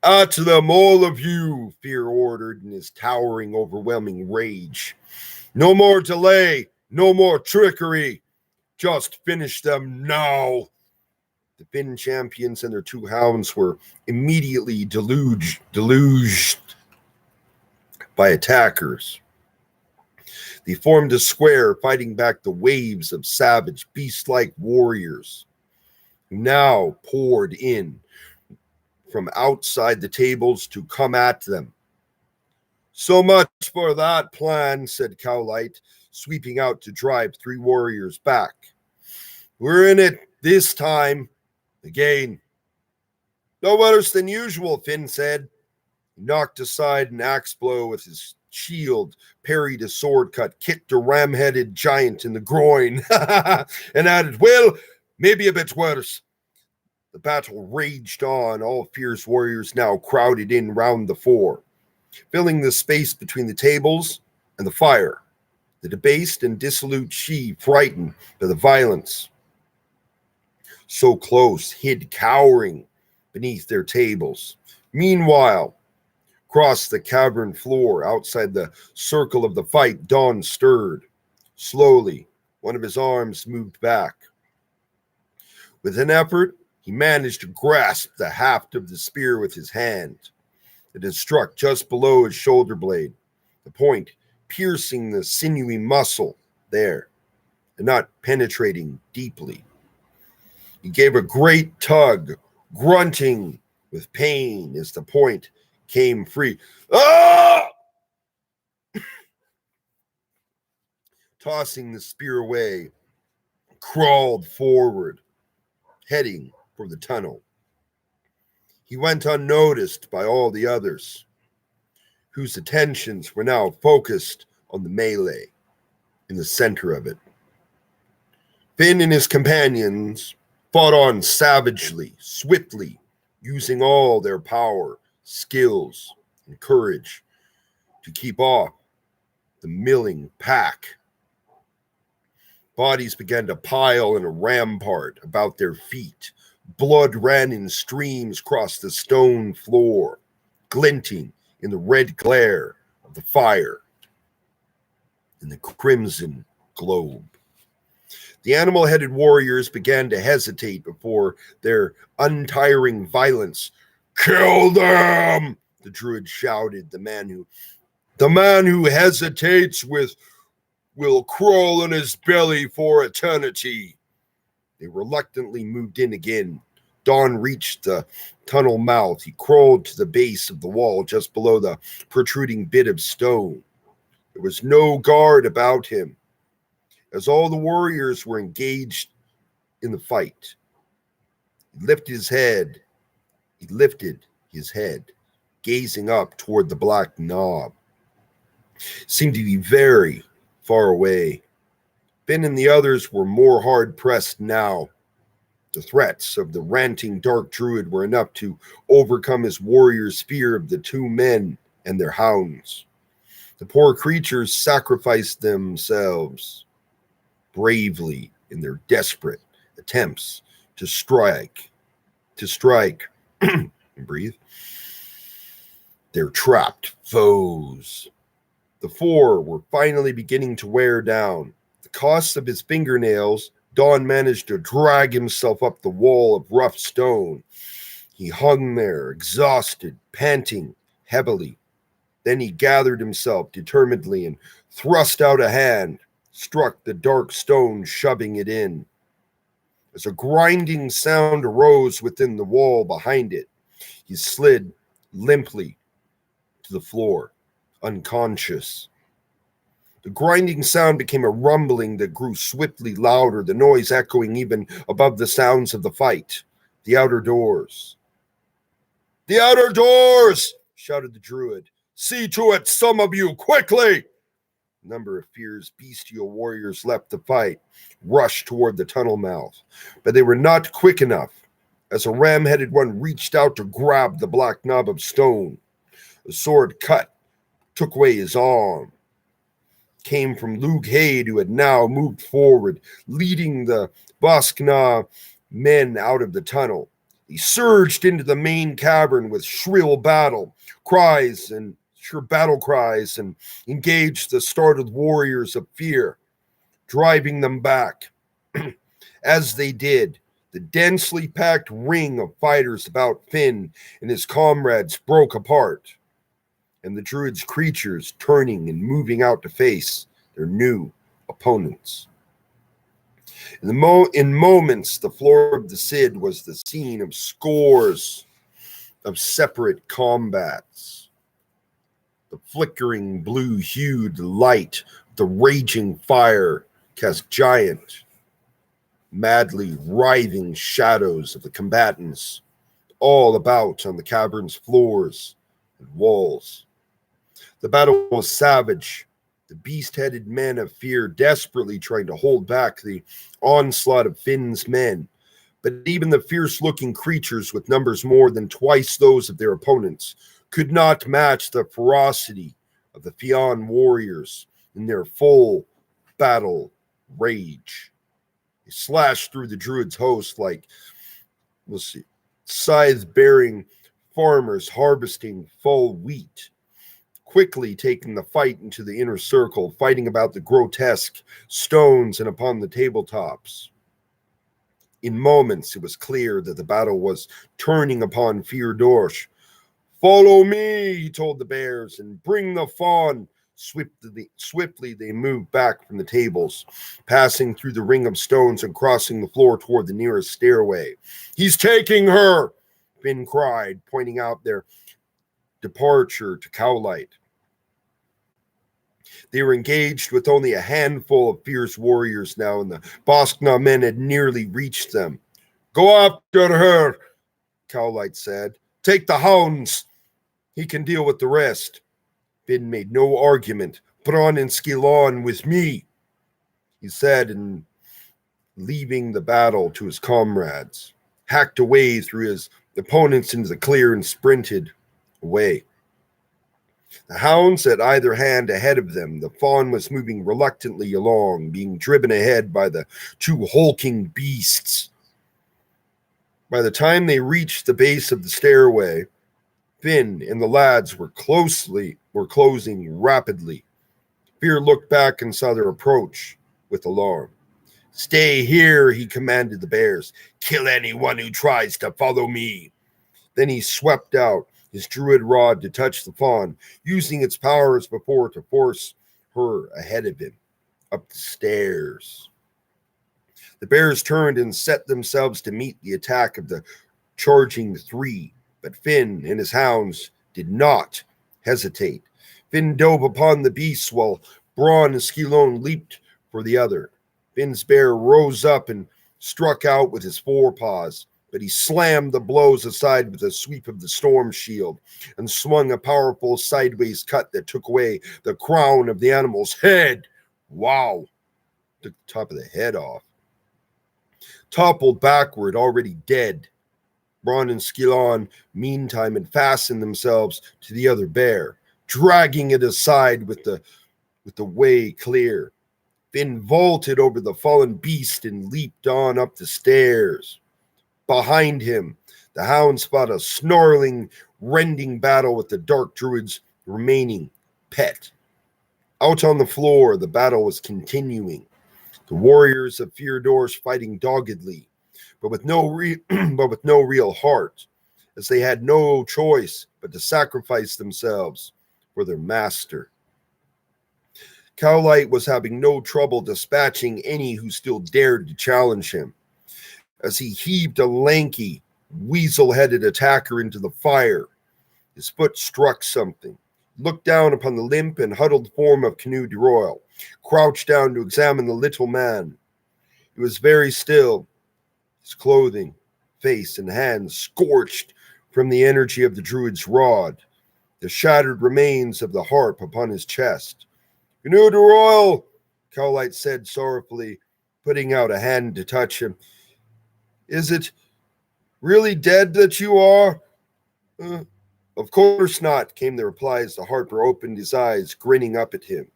"At them, all of you," Fear ordered in his towering, overwhelming rage. "No more delay, no more trickery. Just finish them now." The Finn champions and their two hounds were immediately deluged by attackers. They formed a square, fighting back the waves of savage, beast-like warriors who now poured in from outside the tables to come at them. "So much for that plan," said Cowlight, sweeping out to drive three warriors back. "We're in it this time." Again. "No worse than usual," Finn said. He knocked aside an axe blow with his shield, parried a sword cut, kicked a ram-headed giant in the groin, and added, "Well, maybe a bit worse." The battle raged on, all fierce warriors now crowded in round the four, filling the space between the tables and the fire. The debased and dissolute she, frightened by the violence so close, hid cowering beneath their tables. Meanwhile, across the cavern floor, outside the circle of the fight, Don stirred. Slowly, one of his arms moved back. With an effort, he managed to grasp the haft of the spear with his hand. It had struck just below his shoulder blade, the point piercing the sinewy muscle there, and not penetrating deeply. He gave a great tug, grunting with pain as the point came free. "Ah!" tossing the spear away, crawled forward, heading for the tunnel. He went unnoticed by all the others, whose attentions were now focused on the melee in the center of it. Finn and his companions fought on savagely, swiftly, using all their power, skills, and courage to keep off the milling pack. Bodies began to pile in a rampart about their feet. Blood ran in streams across the stone floor, glinting in the red glare of the fire in the crimson globe. The animal-headed warriors began to hesitate before their untiring violence. "Kill them!" the Druid shouted. The man who hesitates will crawl on his belly for eternity. They reluctantly moved in again. Dawn reached the tunnel mouth. He crawled to the base of the wall just below the protruding bit of stone. There was no guard about him, as all the warriors were engaged in the fight. He lifted his head, gazing up toward the black knob. It seemed to be very far away. Ben and the others were more hard-pressed now. The threats of the ranting dark druid were enough to overcome his warrior's fear of the two men and their hounds. The poor creatures sacrificed themselves bravely in their desperate attempts to strike and breathe their trapped foes. The four were finally beginning to wear down. At the cost of his fingernails, Dawn managed to drag himself up the wall of rough stone. He hung there, exhausted, panting heavily. Then he gathered himself determinedly and thrust out a hand, struck the dark stone, shoving it in. As a grinding sound arose within the wall behind it, he slid limply to the floor, unconscious. The grinding sound became a rumbling that grew swiftly louder, the noise echoing even above the sounds of the fight. The outer doors. "The outer doors!" shouted the Druid. "See to it, some of you, quickly!" A number of fierce bestial warriors left the fight, rushed toward the tunnel mouth, but they were not quick enough. As a ram-headed one reached out to grab the black knob of stone, a sword cut took away his arm. Came from Luke Hade, who had now moved forward, leading the Boskna men out of the tunnel. He surged into the main cavern with shrill battle cries and engaged the startled warriors of fear, driving them back. As they did, the densely packed ring of fighters about Finn and his comrades broke apart, and the Druid's creatures turning and moving out to face their new opponents. In moments, the floor of the Cid was the scene of scores of separate combats. The flickering blue-hued light of the raging fire cast giant, madly writhing shadows of the combatants all about on the cavern's floors and walls. The battle was savage. The beast-headed men of fear desperately trying to hold back the onslaught of Finn's men. But even the fierce-looking creatures with numbers more than twice those of their opponents could not match the ferocity of the Fionn warriors in their full battle rage. They slashed through the Druid's host like, scythe-bearing farmers harvesting full wheat, quickly taking the fight into the inner circle, fighting about the grotesque stones and upon the tabletops. In moments, it was clear that the battle was turning upon Fiordorsh. "Follow me," he told the bears, "and bring the fawn." Swiftly, they moved back from the tables, passing through the ring of stones and crossing the floor toward the nearest stairway. "He's taking her," Finn cried, pointing out their departure to Cowlight. They were engaged with only a handful of fierce warriors now, and the Boskna men had nearly reached them. "Go after her," Cowlight said. "Take the hounds. He can deal with the rest." Finn made no argument. "Bron and Skilon with me," he said, and leaving the battle to his comrades, hacked away through his opponents into the clear and sprinted away. The hounds at either hand ahead of them, the fawn was moving reluctantly along, being driven ahead by the two hulking beasts. By the time they reached the base of the stairway, Finn and the lads were closing rapidly. Fear looked back and saw their approach with alarm. "Stay here," he commanded the bears. "Kill anyone who tries to follow me." Then he swept out his druid rod to touch the fawn, using its power as before to force her ahead of him, up the stairs. The bears turned and set themselves to meet the attack of the charging three, but Finn and his hounds did not hesitate. Finn dove upon the beasts while Bron and Skilon leaped for the other. Finn's bear rose up and struck out with his forepaws, but he slammed the blows aside with a sweep of the storm shield and swung a powerful sideways cut that took away the crown of the animal's head. Wow! Took the top of the head off. Toppled backward, already dead. Bron and Skilon, meantime, had fastened themselves to the other bear, dragging it aside with the way clear. Finn vaulted over the fallen beast and leaped on up the stairs. Behind him, the hounds fought a snarling, rending battle with the Dark Druid's remaining pet. Out on the floor, the battle was continuing. The warriors of Fyodor's fighting doggedly, but with no real heart, as they had no choice but to sacrifice themselves for their master. Cowlight was having no trouble dispatching any who still dared to challenge him, as he heaved a lanky, weasel-headed attacker into the fire. His foot struck something, looked down upon the limp and huddled form of Canoe de Royal, crouched down to examine the little man. He was very still, his clothing, face, and hands scorched from the energy of the druid's rod, the shattered remains of the harp upon his chest. "Canoe de Royal," Cowlight said sorrowfully, putting out a hand to touch him. "Is it really dead that you are?" "Of course not," came the reply as the harper opened his eyes, grinning up at him.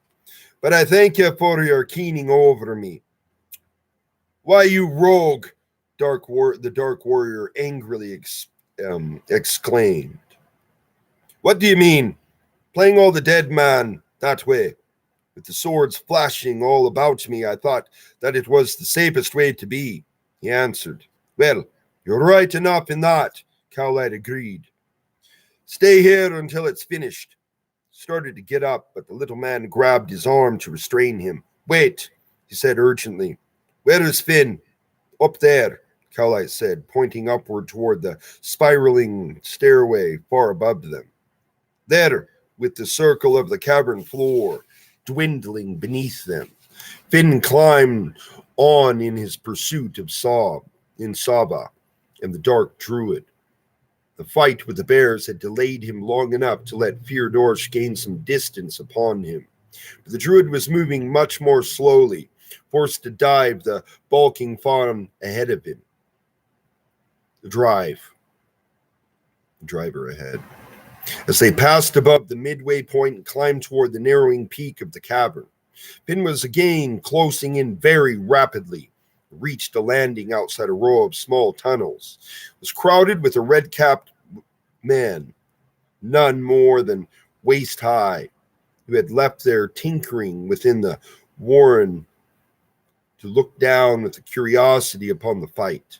"But I thank you for your keening over me." "Why, you rogue!" the Dark Warrior angrily exclaimed. "What do you mean? Playing all the dead man that way? With the swords flashing all about me, I thought that it was the safest way to be," he answered. "Well, you're right enough in that," Cowlight agreed. "Stay here until it's finished." Started to get up, but the little man grabbed his arm to restrain him. "Wait," he said urgently. "Where is Finn?" "Up there," Cowlight said, pointing upward toward the spiraling stairway far above them. There, with the circle of the cavern floor dwindling beneath them, Finn climbed on in his pursuit of Saba and the Dark Druid. The fight with the bears had delayed him long enough to let Fyodor gain some distance upon him. But the druid was moving much more slowly, forced to dive the bulking fawn ahead of him. The driver ahead. As they passed above the midway point and climbed toward the narrowing peak of the cavern, Finn was again closing in very rapidly. Reached a landing outside a row of small tunnels. It was crowded with a red-capped man, none more than waist high, who had left there tinkering within the warren to look down with curiosity upon the fight.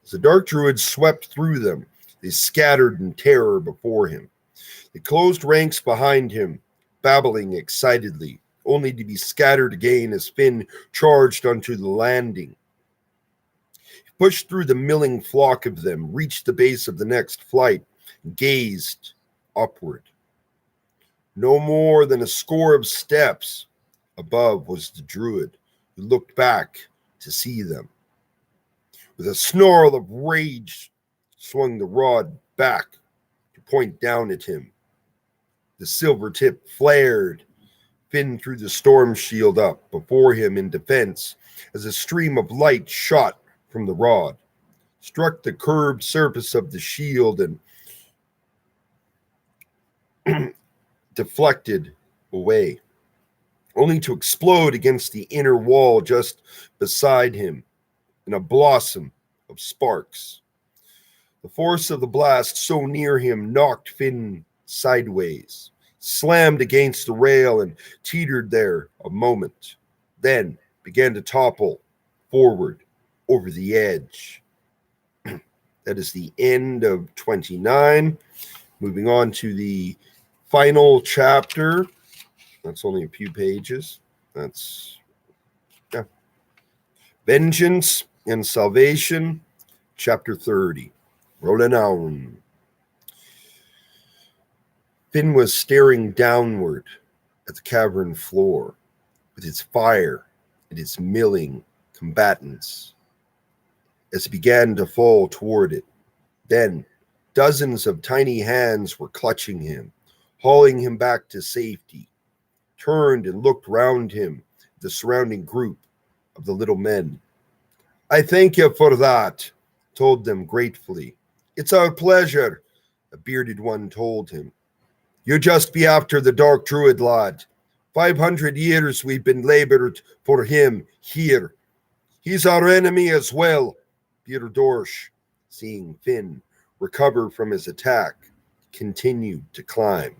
As the Dark Druid swept through them, they scattered in terror before him. They closed ranks behind him, babbling excitedly, only to be scattered again as Finn charged onto the landing. He pushed through the milling flock of them, reached the base of the next flight, and gazed upward. No more than a score of steps above was the Druid, who looked back to see them. With a snarl of rage, swung the rod back to point down at him. The silver tip flared. Finn threw the storm shield up before him in defense as a stream of light shot from the rod, struck the curved surface of the shield and deflected away, only to explode against the inner wall just beside him in a blossom of sparks. The force of the blast so near him knocked Finn sideways, slammed against the rail and teetered there a moment, then began to topple forward over the edge. That is the end of 29. Moving on to the final chapter. That's only a few pages. That's Vengeance and Salvation, chapter 30. Rolling on. Finn was staring downward at the cavern floor with its fire and its milling combatants as he began to fall toward it. Then dozens of tiny hands were clutching him, hauling him back to safety. Turned and looked round him at the surrounding group of the little men. "I thank you for that," told them gratefully. "It's our pleasure," a bearded one told him. "You just be after the Dark Druid, lad. 500 years we've been labored for him here. He's our enemy as well." Peter Dorsch, seeing Finn recover from his attack, continued to climb.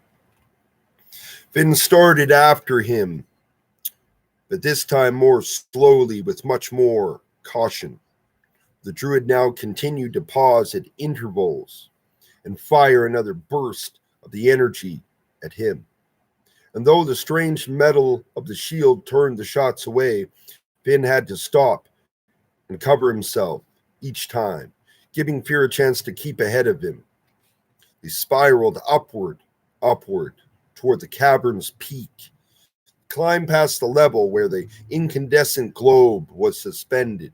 Finn started after him, but this time more slowly with much more caution. The Druid now continued to pause at intervals and fire another burst of the energy at him. And though the strange metal of the shield turned the shots away, Finn had to stop and cover himself each time, giving Fear a chance to keep ahead of him. He spiraled upward, toward the cavern's peak, climbed past the level where the incandescent globe was suspended.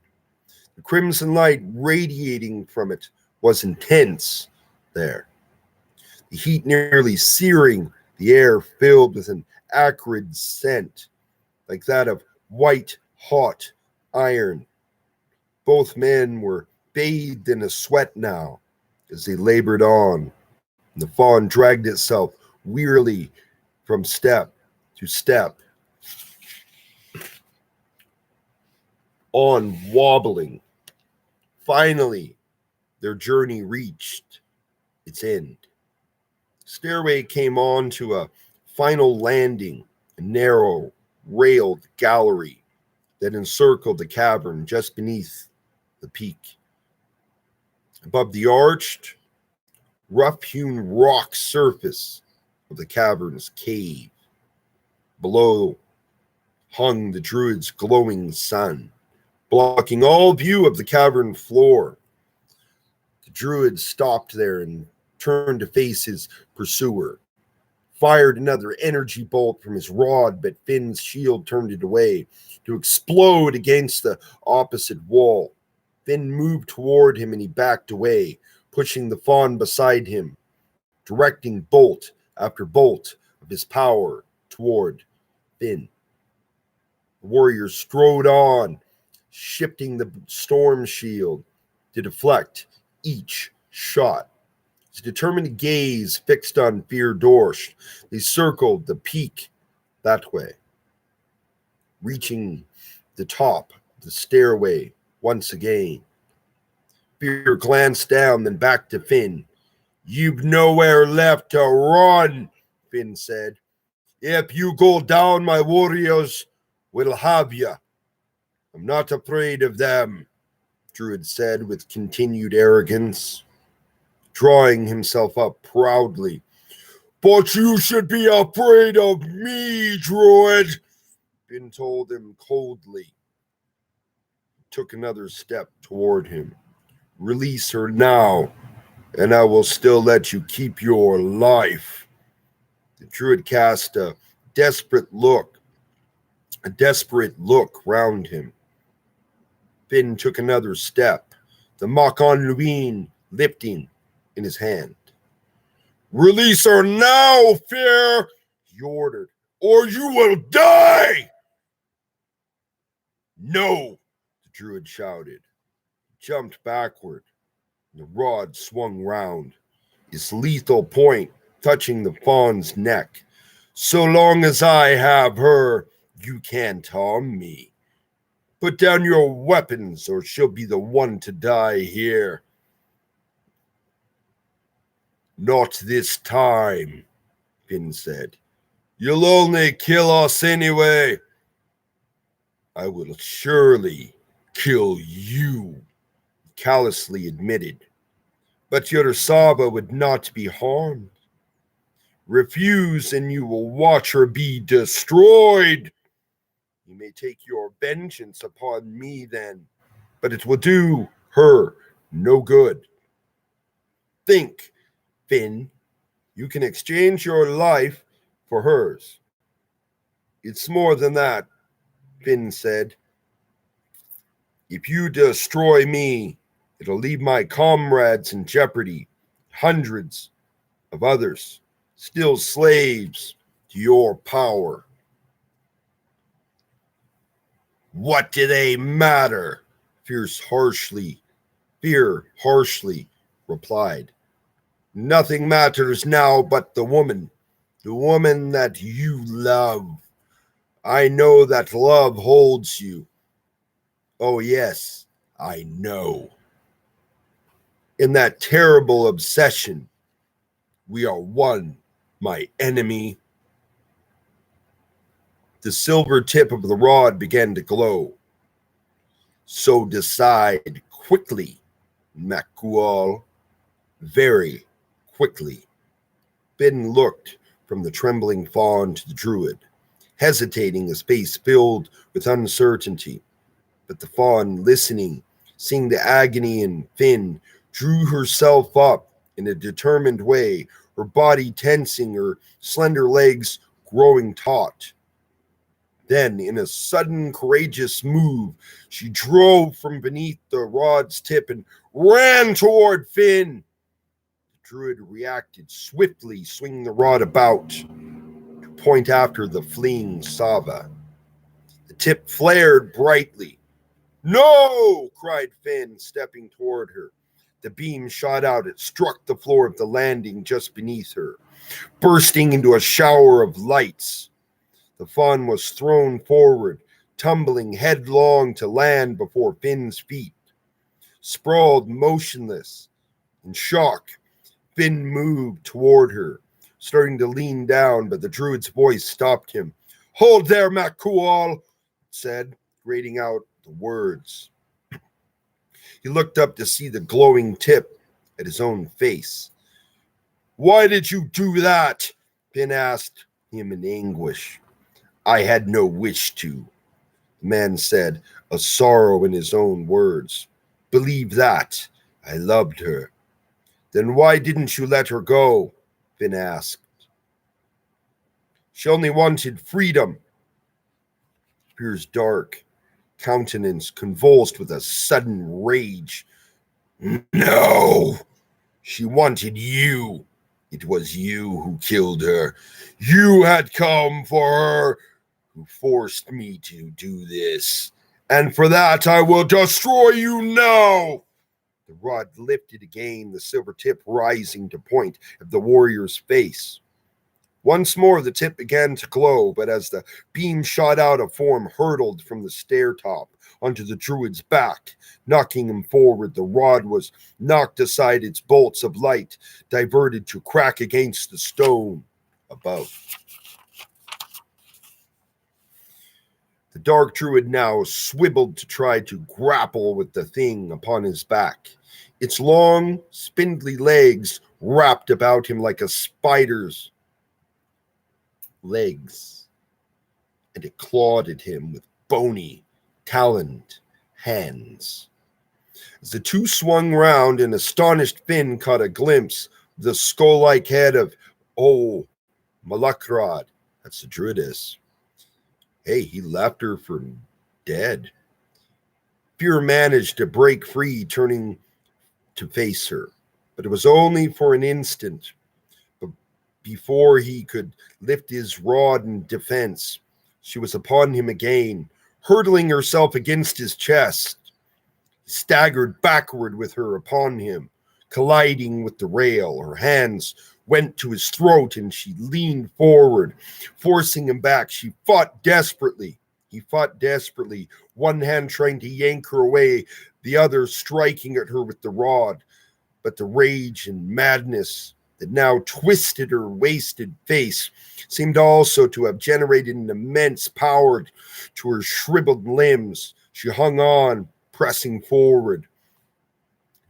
The crimson light radiating from it was intense there, the heat nearly searing the air, filled with an acrid scent like that of white, hot iron. Both men were bathed in a sweat now as they labored on, and the fawn dragged itself wearily from step to step, on wobbling. Finally, their journey reached its end. Stairway came on to a final landing, a narrow, railed gallery that encircled the cavern just beneath the peak. Above the arched, rough-hewn rock surface of the cavern's cave, below hung the Druid's glowing sun, blocking all view of the cavern floor. The Druid stopped there and turned to face his pursuer, fired another energy bolt from his rod, but Finn's shield turned it away to explode against the opposite wall. Finn moved toward him and he backed away, pushing the fawn beside him, directing bolt after bolt of his power toward Finn. The warrior strode on, shifting the storm shield to deflect each shot. His determined gaze fixed on Fear Dorsch, they circled the peak that way, reaching the top of the stairway once again. Fear glanced down, then back to Finn. "You've nowhere left to run," Finn said. "If you go down, my warriors will have you." "I'm not afraid of them," Druid said with continued arrogance, drawing himself up proudly. "But you should be afraid of me, Druid," Finn told him coldly. He took another step toward him. "Release her now, and I will still let you keep your life." The Druid cast a desperate look round him. Finn took another step, the Mac-on-Luin lifting in his hand. "Release her now, Fear," he ordered, "or you will die!" "No," the Druid shouted. He jumped backward, and the rod swung round, its lethal point touching the fawn's neck. "So long as I have her, you can't harm me. Put down your weapons, or she'll be the one to die here." "Not this time," Finn said. "You'll only kill us anyway." "I will surely kill you," he callously admitted. "But your Saba would not be harmed. Refuse, and you will watch her be destroyed. You may take your vengeance upon me then, but it will do her no good. Think, Finn, you can exchange your life for hers." "It's more than that," Finn said. "If you destroy me, it'll leave my comrades in jeopardy, hundreds of others, still slaves to your power." "What do they matter?" Fear harshly replied. "Nothing matters now but the woman that you love. I know that love holds you. Oh, yes, I know. In that terrible obsession, we are one, my enemy." The silver tip of the rod began to glow. "So decide quickly, Macual, very quickly." Finn looked from the trembling fawn to the Druid, hesitating, his face filled with uncertainty. But the fawn, listening, seeing the agony in Finn, drew herself up in a determined way, her body tensing, her slender legs growing taut. Then, in a sudden, courageous move, she drove from beneath the rod's tip and ran toward Finn. The Druid reacted swiftly, swinging the rod about to point after the fleeing Sava. The tip flared brightly. "No!" cried Finn, stepping toward her. The beam shot out. It struck the floor of the landing just beneath her, bursting into a shower of lights. The fawn was thrown forward, tumbling headlong to land before Finn's feet. Sprawled motionless, in shock, Finn moved toward her, starting to lean down, but the Druid's voice stopped him. "Hold there, Macual," it said, grating out the words. He looked up to see the glowing tip at his own face. "Why did you do that?" Finn asked him in anguish. "I had no wish to," the man said, a sorrow in his own words. "Believe that. I loved her." "Then why didn't you let her go?" Finn asked. "She only wanted freedom." Fear's dark countenance convulsed with a sudden rage. "No, she wanted you. It was you who killed her. You had come for her, who forced me to do this. And for that, I will destroy you now." The rod lifted again, the silver tip rising to point at the warrior's face. Once more, the tip began to glow, but as the beam shot out, a form hurtled from the stair top onto the Druid's back, knocking him forward. The rod was knocked aside, its bolts of light diverted to crack against the stone above. The dark Druid now swiveled to try to grapple with the thing upon his back. Its long, spindly legs wrapped about him like a spider's legs, and it clawed at him with bony, taloned hands. As the two swung round, an astonished Finn caught a glimpse of the skull-like head of Malakrad, that's the Druidess. Hey, he left her for dead. Fear managed to break free, turning to face her, but it was only for an instant. But before he could lift his rod in defense, she was upon him again, hurtling herself against his chest. He staggered backward with her upon him, colliding with the rail. Her hands went to his throat and she leaned forward, forcing him back. She fought desperately. He fought desperately, one hand trying to yank her away, the other striking at her with the rod. But the rage and madness that now twisted her wasted face seemed also to have generated an immense power to her shriveled limbs. She hung on, pressing forward,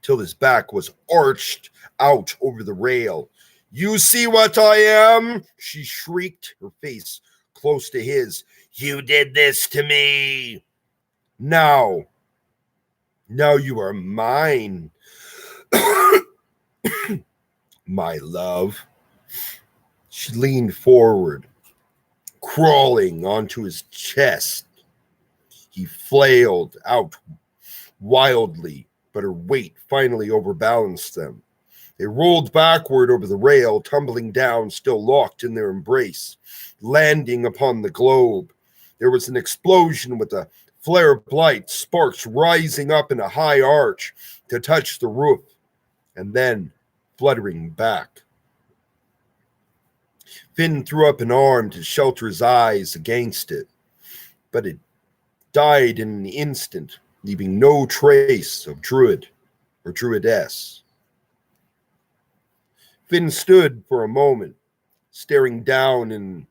till his back was arched out over the rail. "You see what I am?" she shrieked, her face close to his. "You did this to me. Now you are mine, my love." She leaned forward, crawling onto his chest. He flailed out wildly, but her weight finally overbalanced them. They rolled backward over the rail, tumbling down, still locked in their embrace, landing upon the globe. There was an explosion with a flare of light, sparks rising up in a high arch to touch the roof, and then fluttering back. Finn threw up an arm to shelter his eyes against it, but it died in an instant, leaving no trace of Druid or Druidess. Finn stood for a moment, staring down in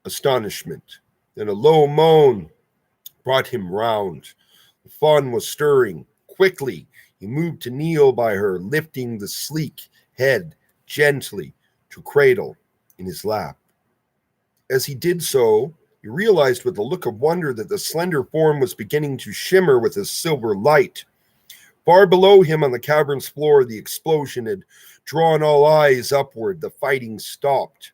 astonishment. Then a low moan brought him round. The fawn was stirring. Quickly, he moved to kneel by her, lifting the sleek head gently to cradle in his lap. As he did so, he realized with a look of wonder that the slender form was beginning to shimmer with a silver light. Far below him on the cavern's floor, the explosion had drawn all eyes upward. The fighting stopped.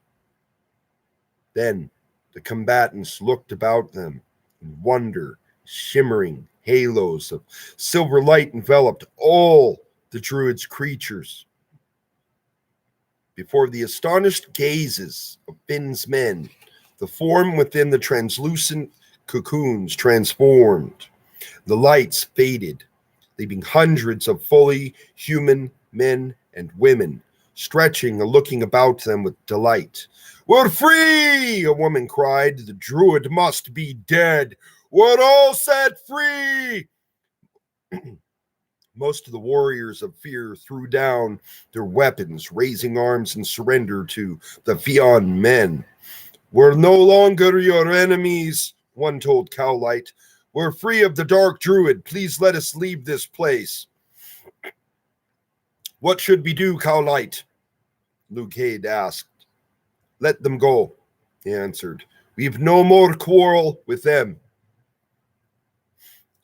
Then the combatants looked about them in wonder. Shimmering halos of silver light enveloped all the Druid's creatures. Before the astonished gazes of Finn's men, the form within the translucent cocoons transformed. The lights faded, leaving hundreds of fully human men and women stretching and looking about them with delight. "We're free!" a woman cried. "The Druid must be dead. We're all set free!" Most of the warriors of fear threw down their weapons, raising arms in surrender to the Fionn men. "We're no longer your enemies," one told Cowlight. "We're free of the Dark Druid. Please let us leave this place." "What should we do, Cowlight?" Luke Cade asked. "Let them go," he answered. "We've no more quarrel with them."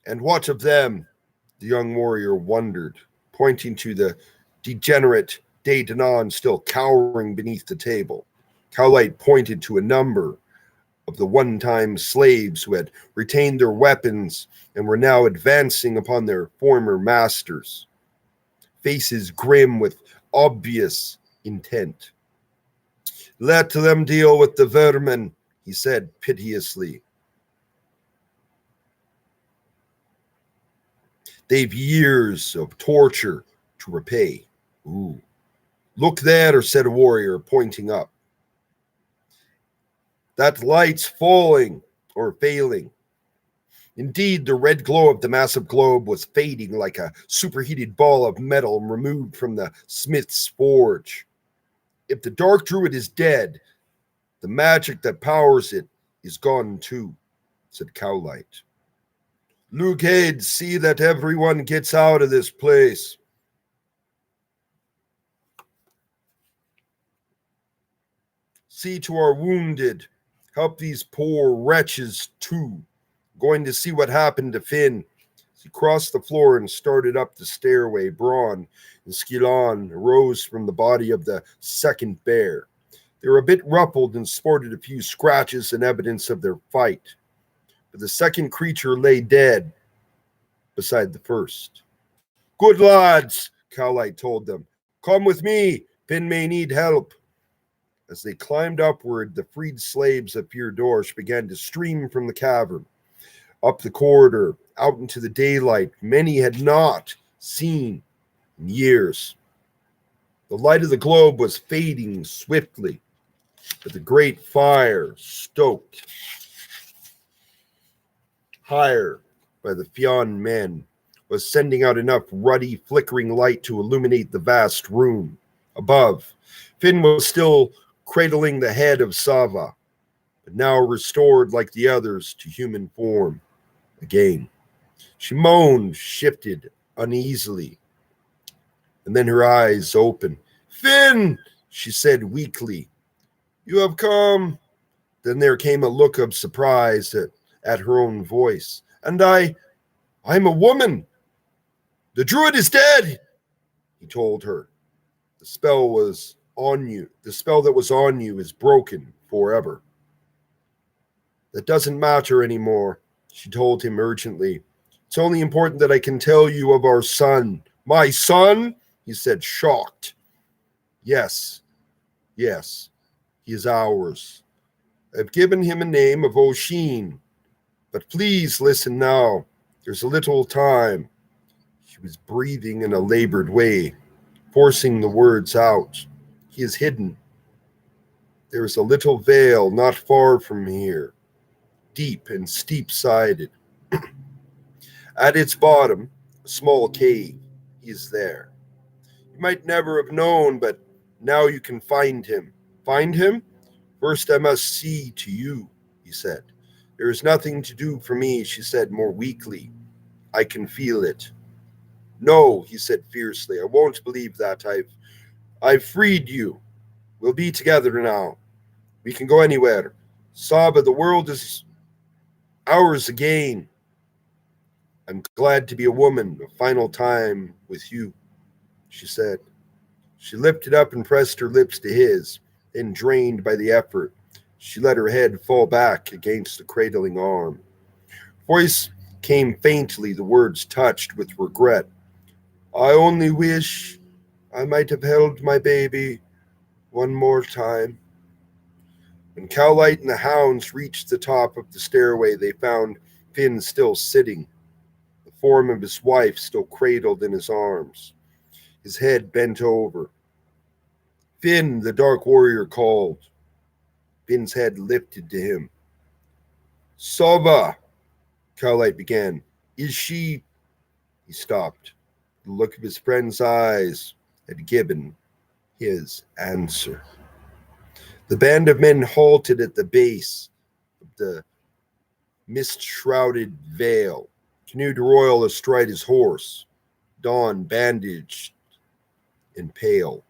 "And what of them?" the young warrior wondered, pointing to the degenerate Daydanon still cowering beneath the table. Cowlight pointed to a number of the one-time slaves who had retained their weapons and were now advancing upon their former masters, faces grim with obvious intent. "Let them deal with the vermin," he said piteously. "They've years of torture to repay." "Ooh. Look there," said a warrior, pointing up. "That light's falling or failing." Indeed, the red glow of the massive globe was fading like a superheated ball of metal removed from the smith's forge. "If the Dark Druid is dead, the magic that powers it is gone too," said Cowlight. "Luke Cade, see that everyone gets out of this place." "See to our wounded. Help these poor wretches too. Going to see what happened to Finn." As he crossed the floor and started up the stairway, Braun and Skillan arose from the body of the second bear. They were a bit ruffled and sported a few scratches and evidence of their fight. But the second creature lay dead beside the first. "Good lads," Cowlight told them. "Come with me. Finn may need help." As they climbed upward, the freed slaves of Fyr Dorsh began to stream from the cavern, up the corridor, out into the daylight many had not seen in years. The light of the globe was fading swiftly, but the great fire, stoked higher by the Fionn men, was sending out enough ruddy, flickering light to illuminate the vast room. Above, Finn was still cradling the head of Sava, but now restored like the others to human form again. She moaned, shifted uneasily, and then her eyes opened. "Finn," she said weakly, "you have come." Then there came a look of surprise at her own voice. "And I'm a woman. The Druid is dead," he told her. The spell was on you. The spell that was on you is broken forever." "That doesn't matter anymore," she told him urgently. "It's only important that I can tell you of our son." "My son?" he said, shocked. Yes, he is ours. I've given him a name of O'Sheen. But please listen now. There's a little time. She was breathing in a labored way, forcing the words out. "He is hidden. There is a little vale not far from here, deep and steep-sided. At its bottom, a small cave. He is there. You might never have known, but now you can find him." "Find him? First I must see to you," he said. "There is nothing to do for me," she said more weakly. "I can feel it." "No," he said fiercely. "I won't believe that. I've freed you. We'll be together now. We can go anywhere. Saba, the world is ours again. I'm glad to be a woman, a final time with you," she said. She lifted up and pressed her lips to his, then drained by the effort, she let her head fall back against the cradling arm. Voice came faintly, the words touched with regret. "I only wish I might have held my baby one more time." When Cowlight and the hounds reached the top of the stairway, they found Finn still sitting, the form of his wife still cradled in his arms, his head bent over. "Finn," the dark warrior called. Finn's head lifted to him. "Sova," Cowlight began. "Is she—" He stopped. The look of his friend's eyes had given his answer. The band of men halted at the base of the mist-shrouded vale. Canute Royal astride his horse, Dawn bandaged and pale,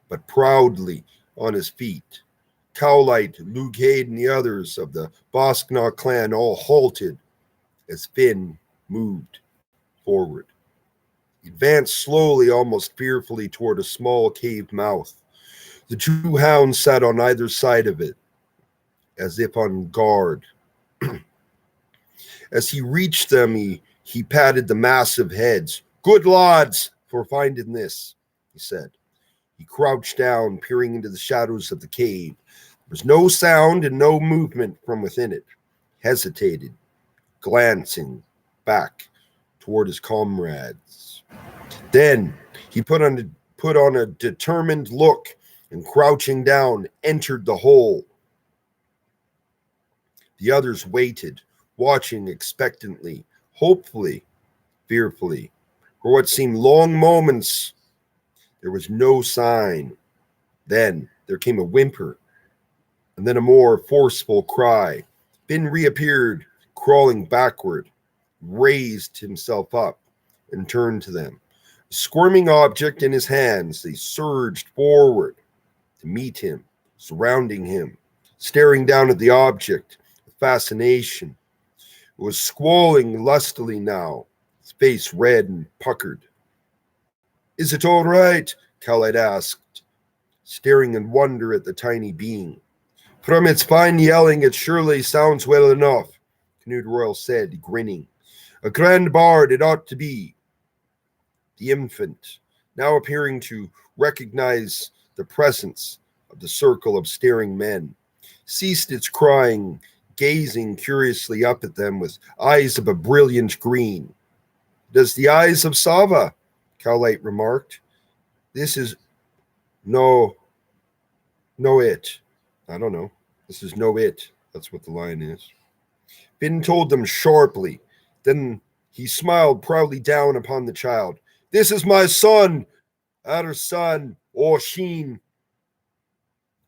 but proudly on his feet. Cowlight, Lugade, and the others of the Bosknaw clan all halted as Finn moved forward. He advanced slowly, almost fearfully, toward a small cave mouth. The two hounds sat on either side of it, as if on guard. As he reached them, he patted the massive heads. "Good lads for finding this," he said. He crouched down, peering into the shadows of the cave. There was no sound and no movement from within it. He hesitated, glancing back toward his comrades. Then he put on a determined look and, crouching down, entered the hole. The others waited, watching expectantly, hopefully, fearfully. For what seemed long moments, there was no sign. Then there came a whimper, and then a more forceful cry. Finn reappeared, crawling backward, raised himself up, and turned to them. A squirming object in his hands, they surged forward to meet him, surrounding him, staring down at the object with fascination. It was squalling lustily now, its face red and puckered. "Is it all right?" Cowlight asked, staring in wonder at the tiny being. From its fine yelling, it surely sounds well enough, Canute Royal said, grinning. A grand bard it ought to be. The infant, now appearing to recognize the presence of the circle of staring men, ceased its crying, gazing curiously up at them with eyes of a brilliant green. Does the eyes of Sava, Cowlight remarked. This is no it. I don't know. This is no it. That's what the line is. Finn told them sharply. Then he smiled proudly down upon the child. This is my son, our son, Oisin.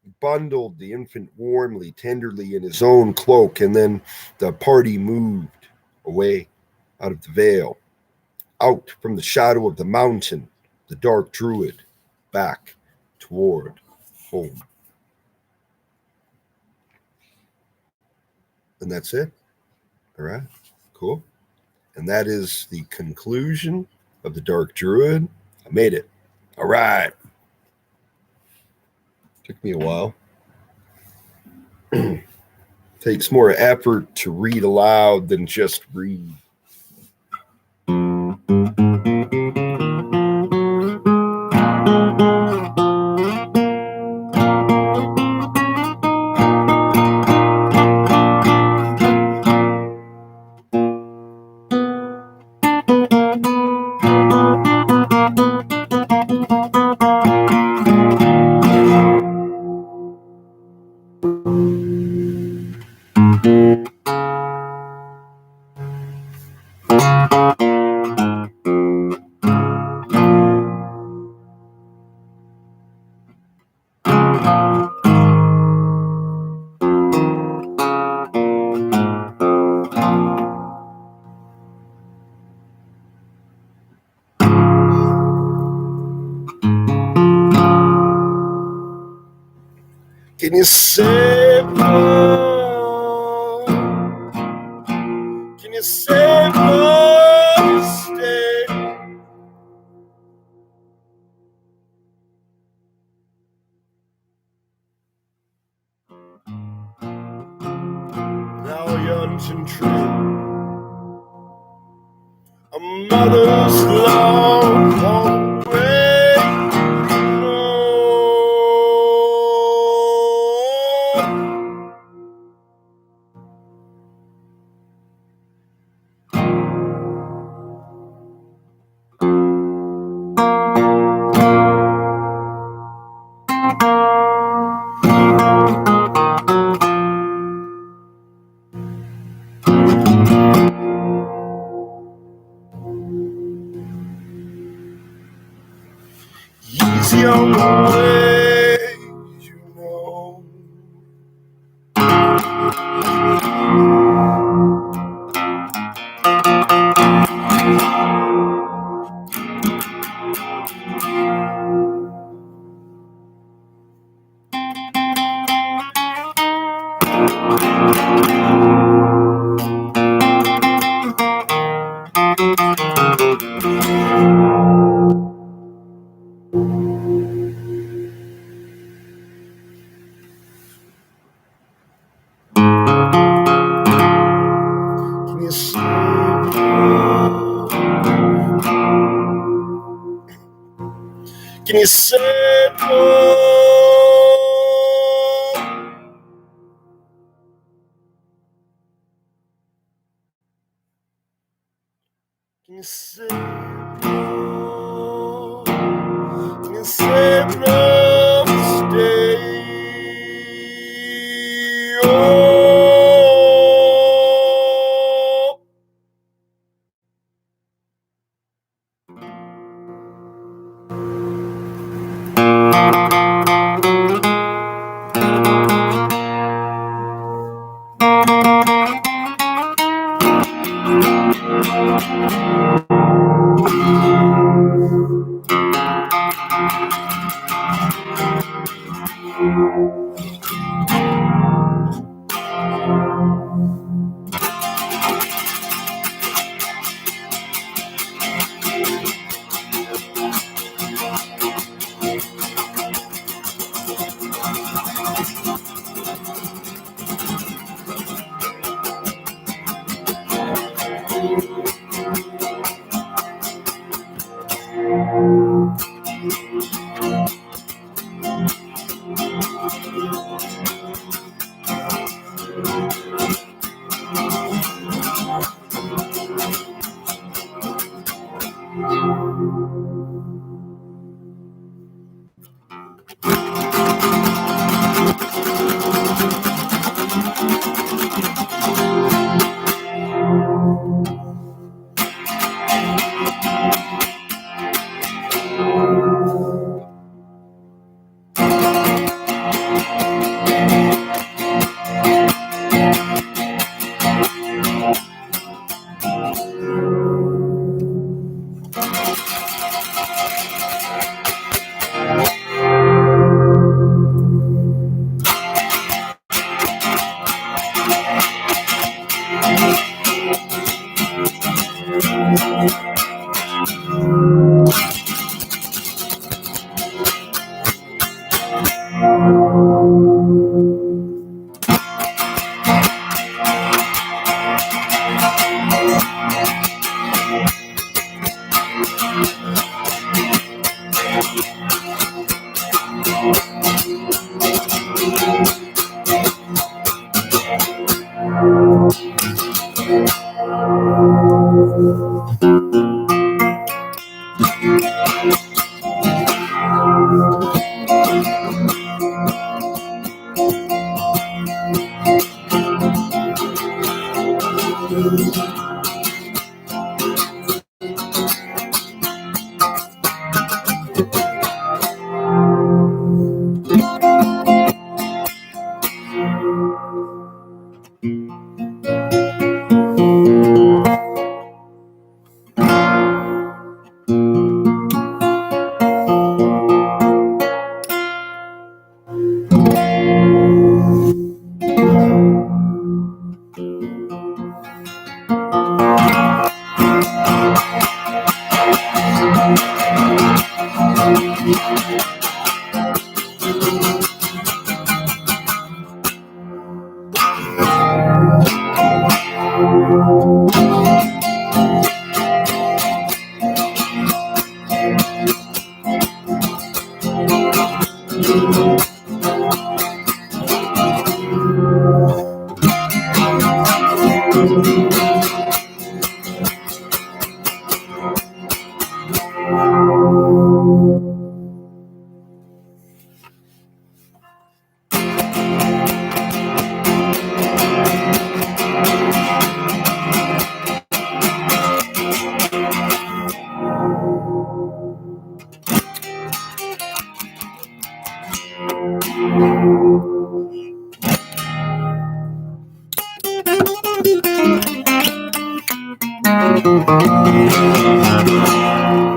He bundled the infant warmly, tenderly in his own cloak, and then the party moved away out of the vale, out from the shadow of the mountain, the dark Druid, back toward home. And that's it. All right, cool. And that is the conclusion of the Dark Druid. I made it. All right. Took me a while. Takes more effort to read aloud than just read. Can you save love? Can you save love? Stay. Valiant and true, a mother's love always. Easy on the way, you know. Can you say more? Can you say more? Can you say more? Stay. Oh.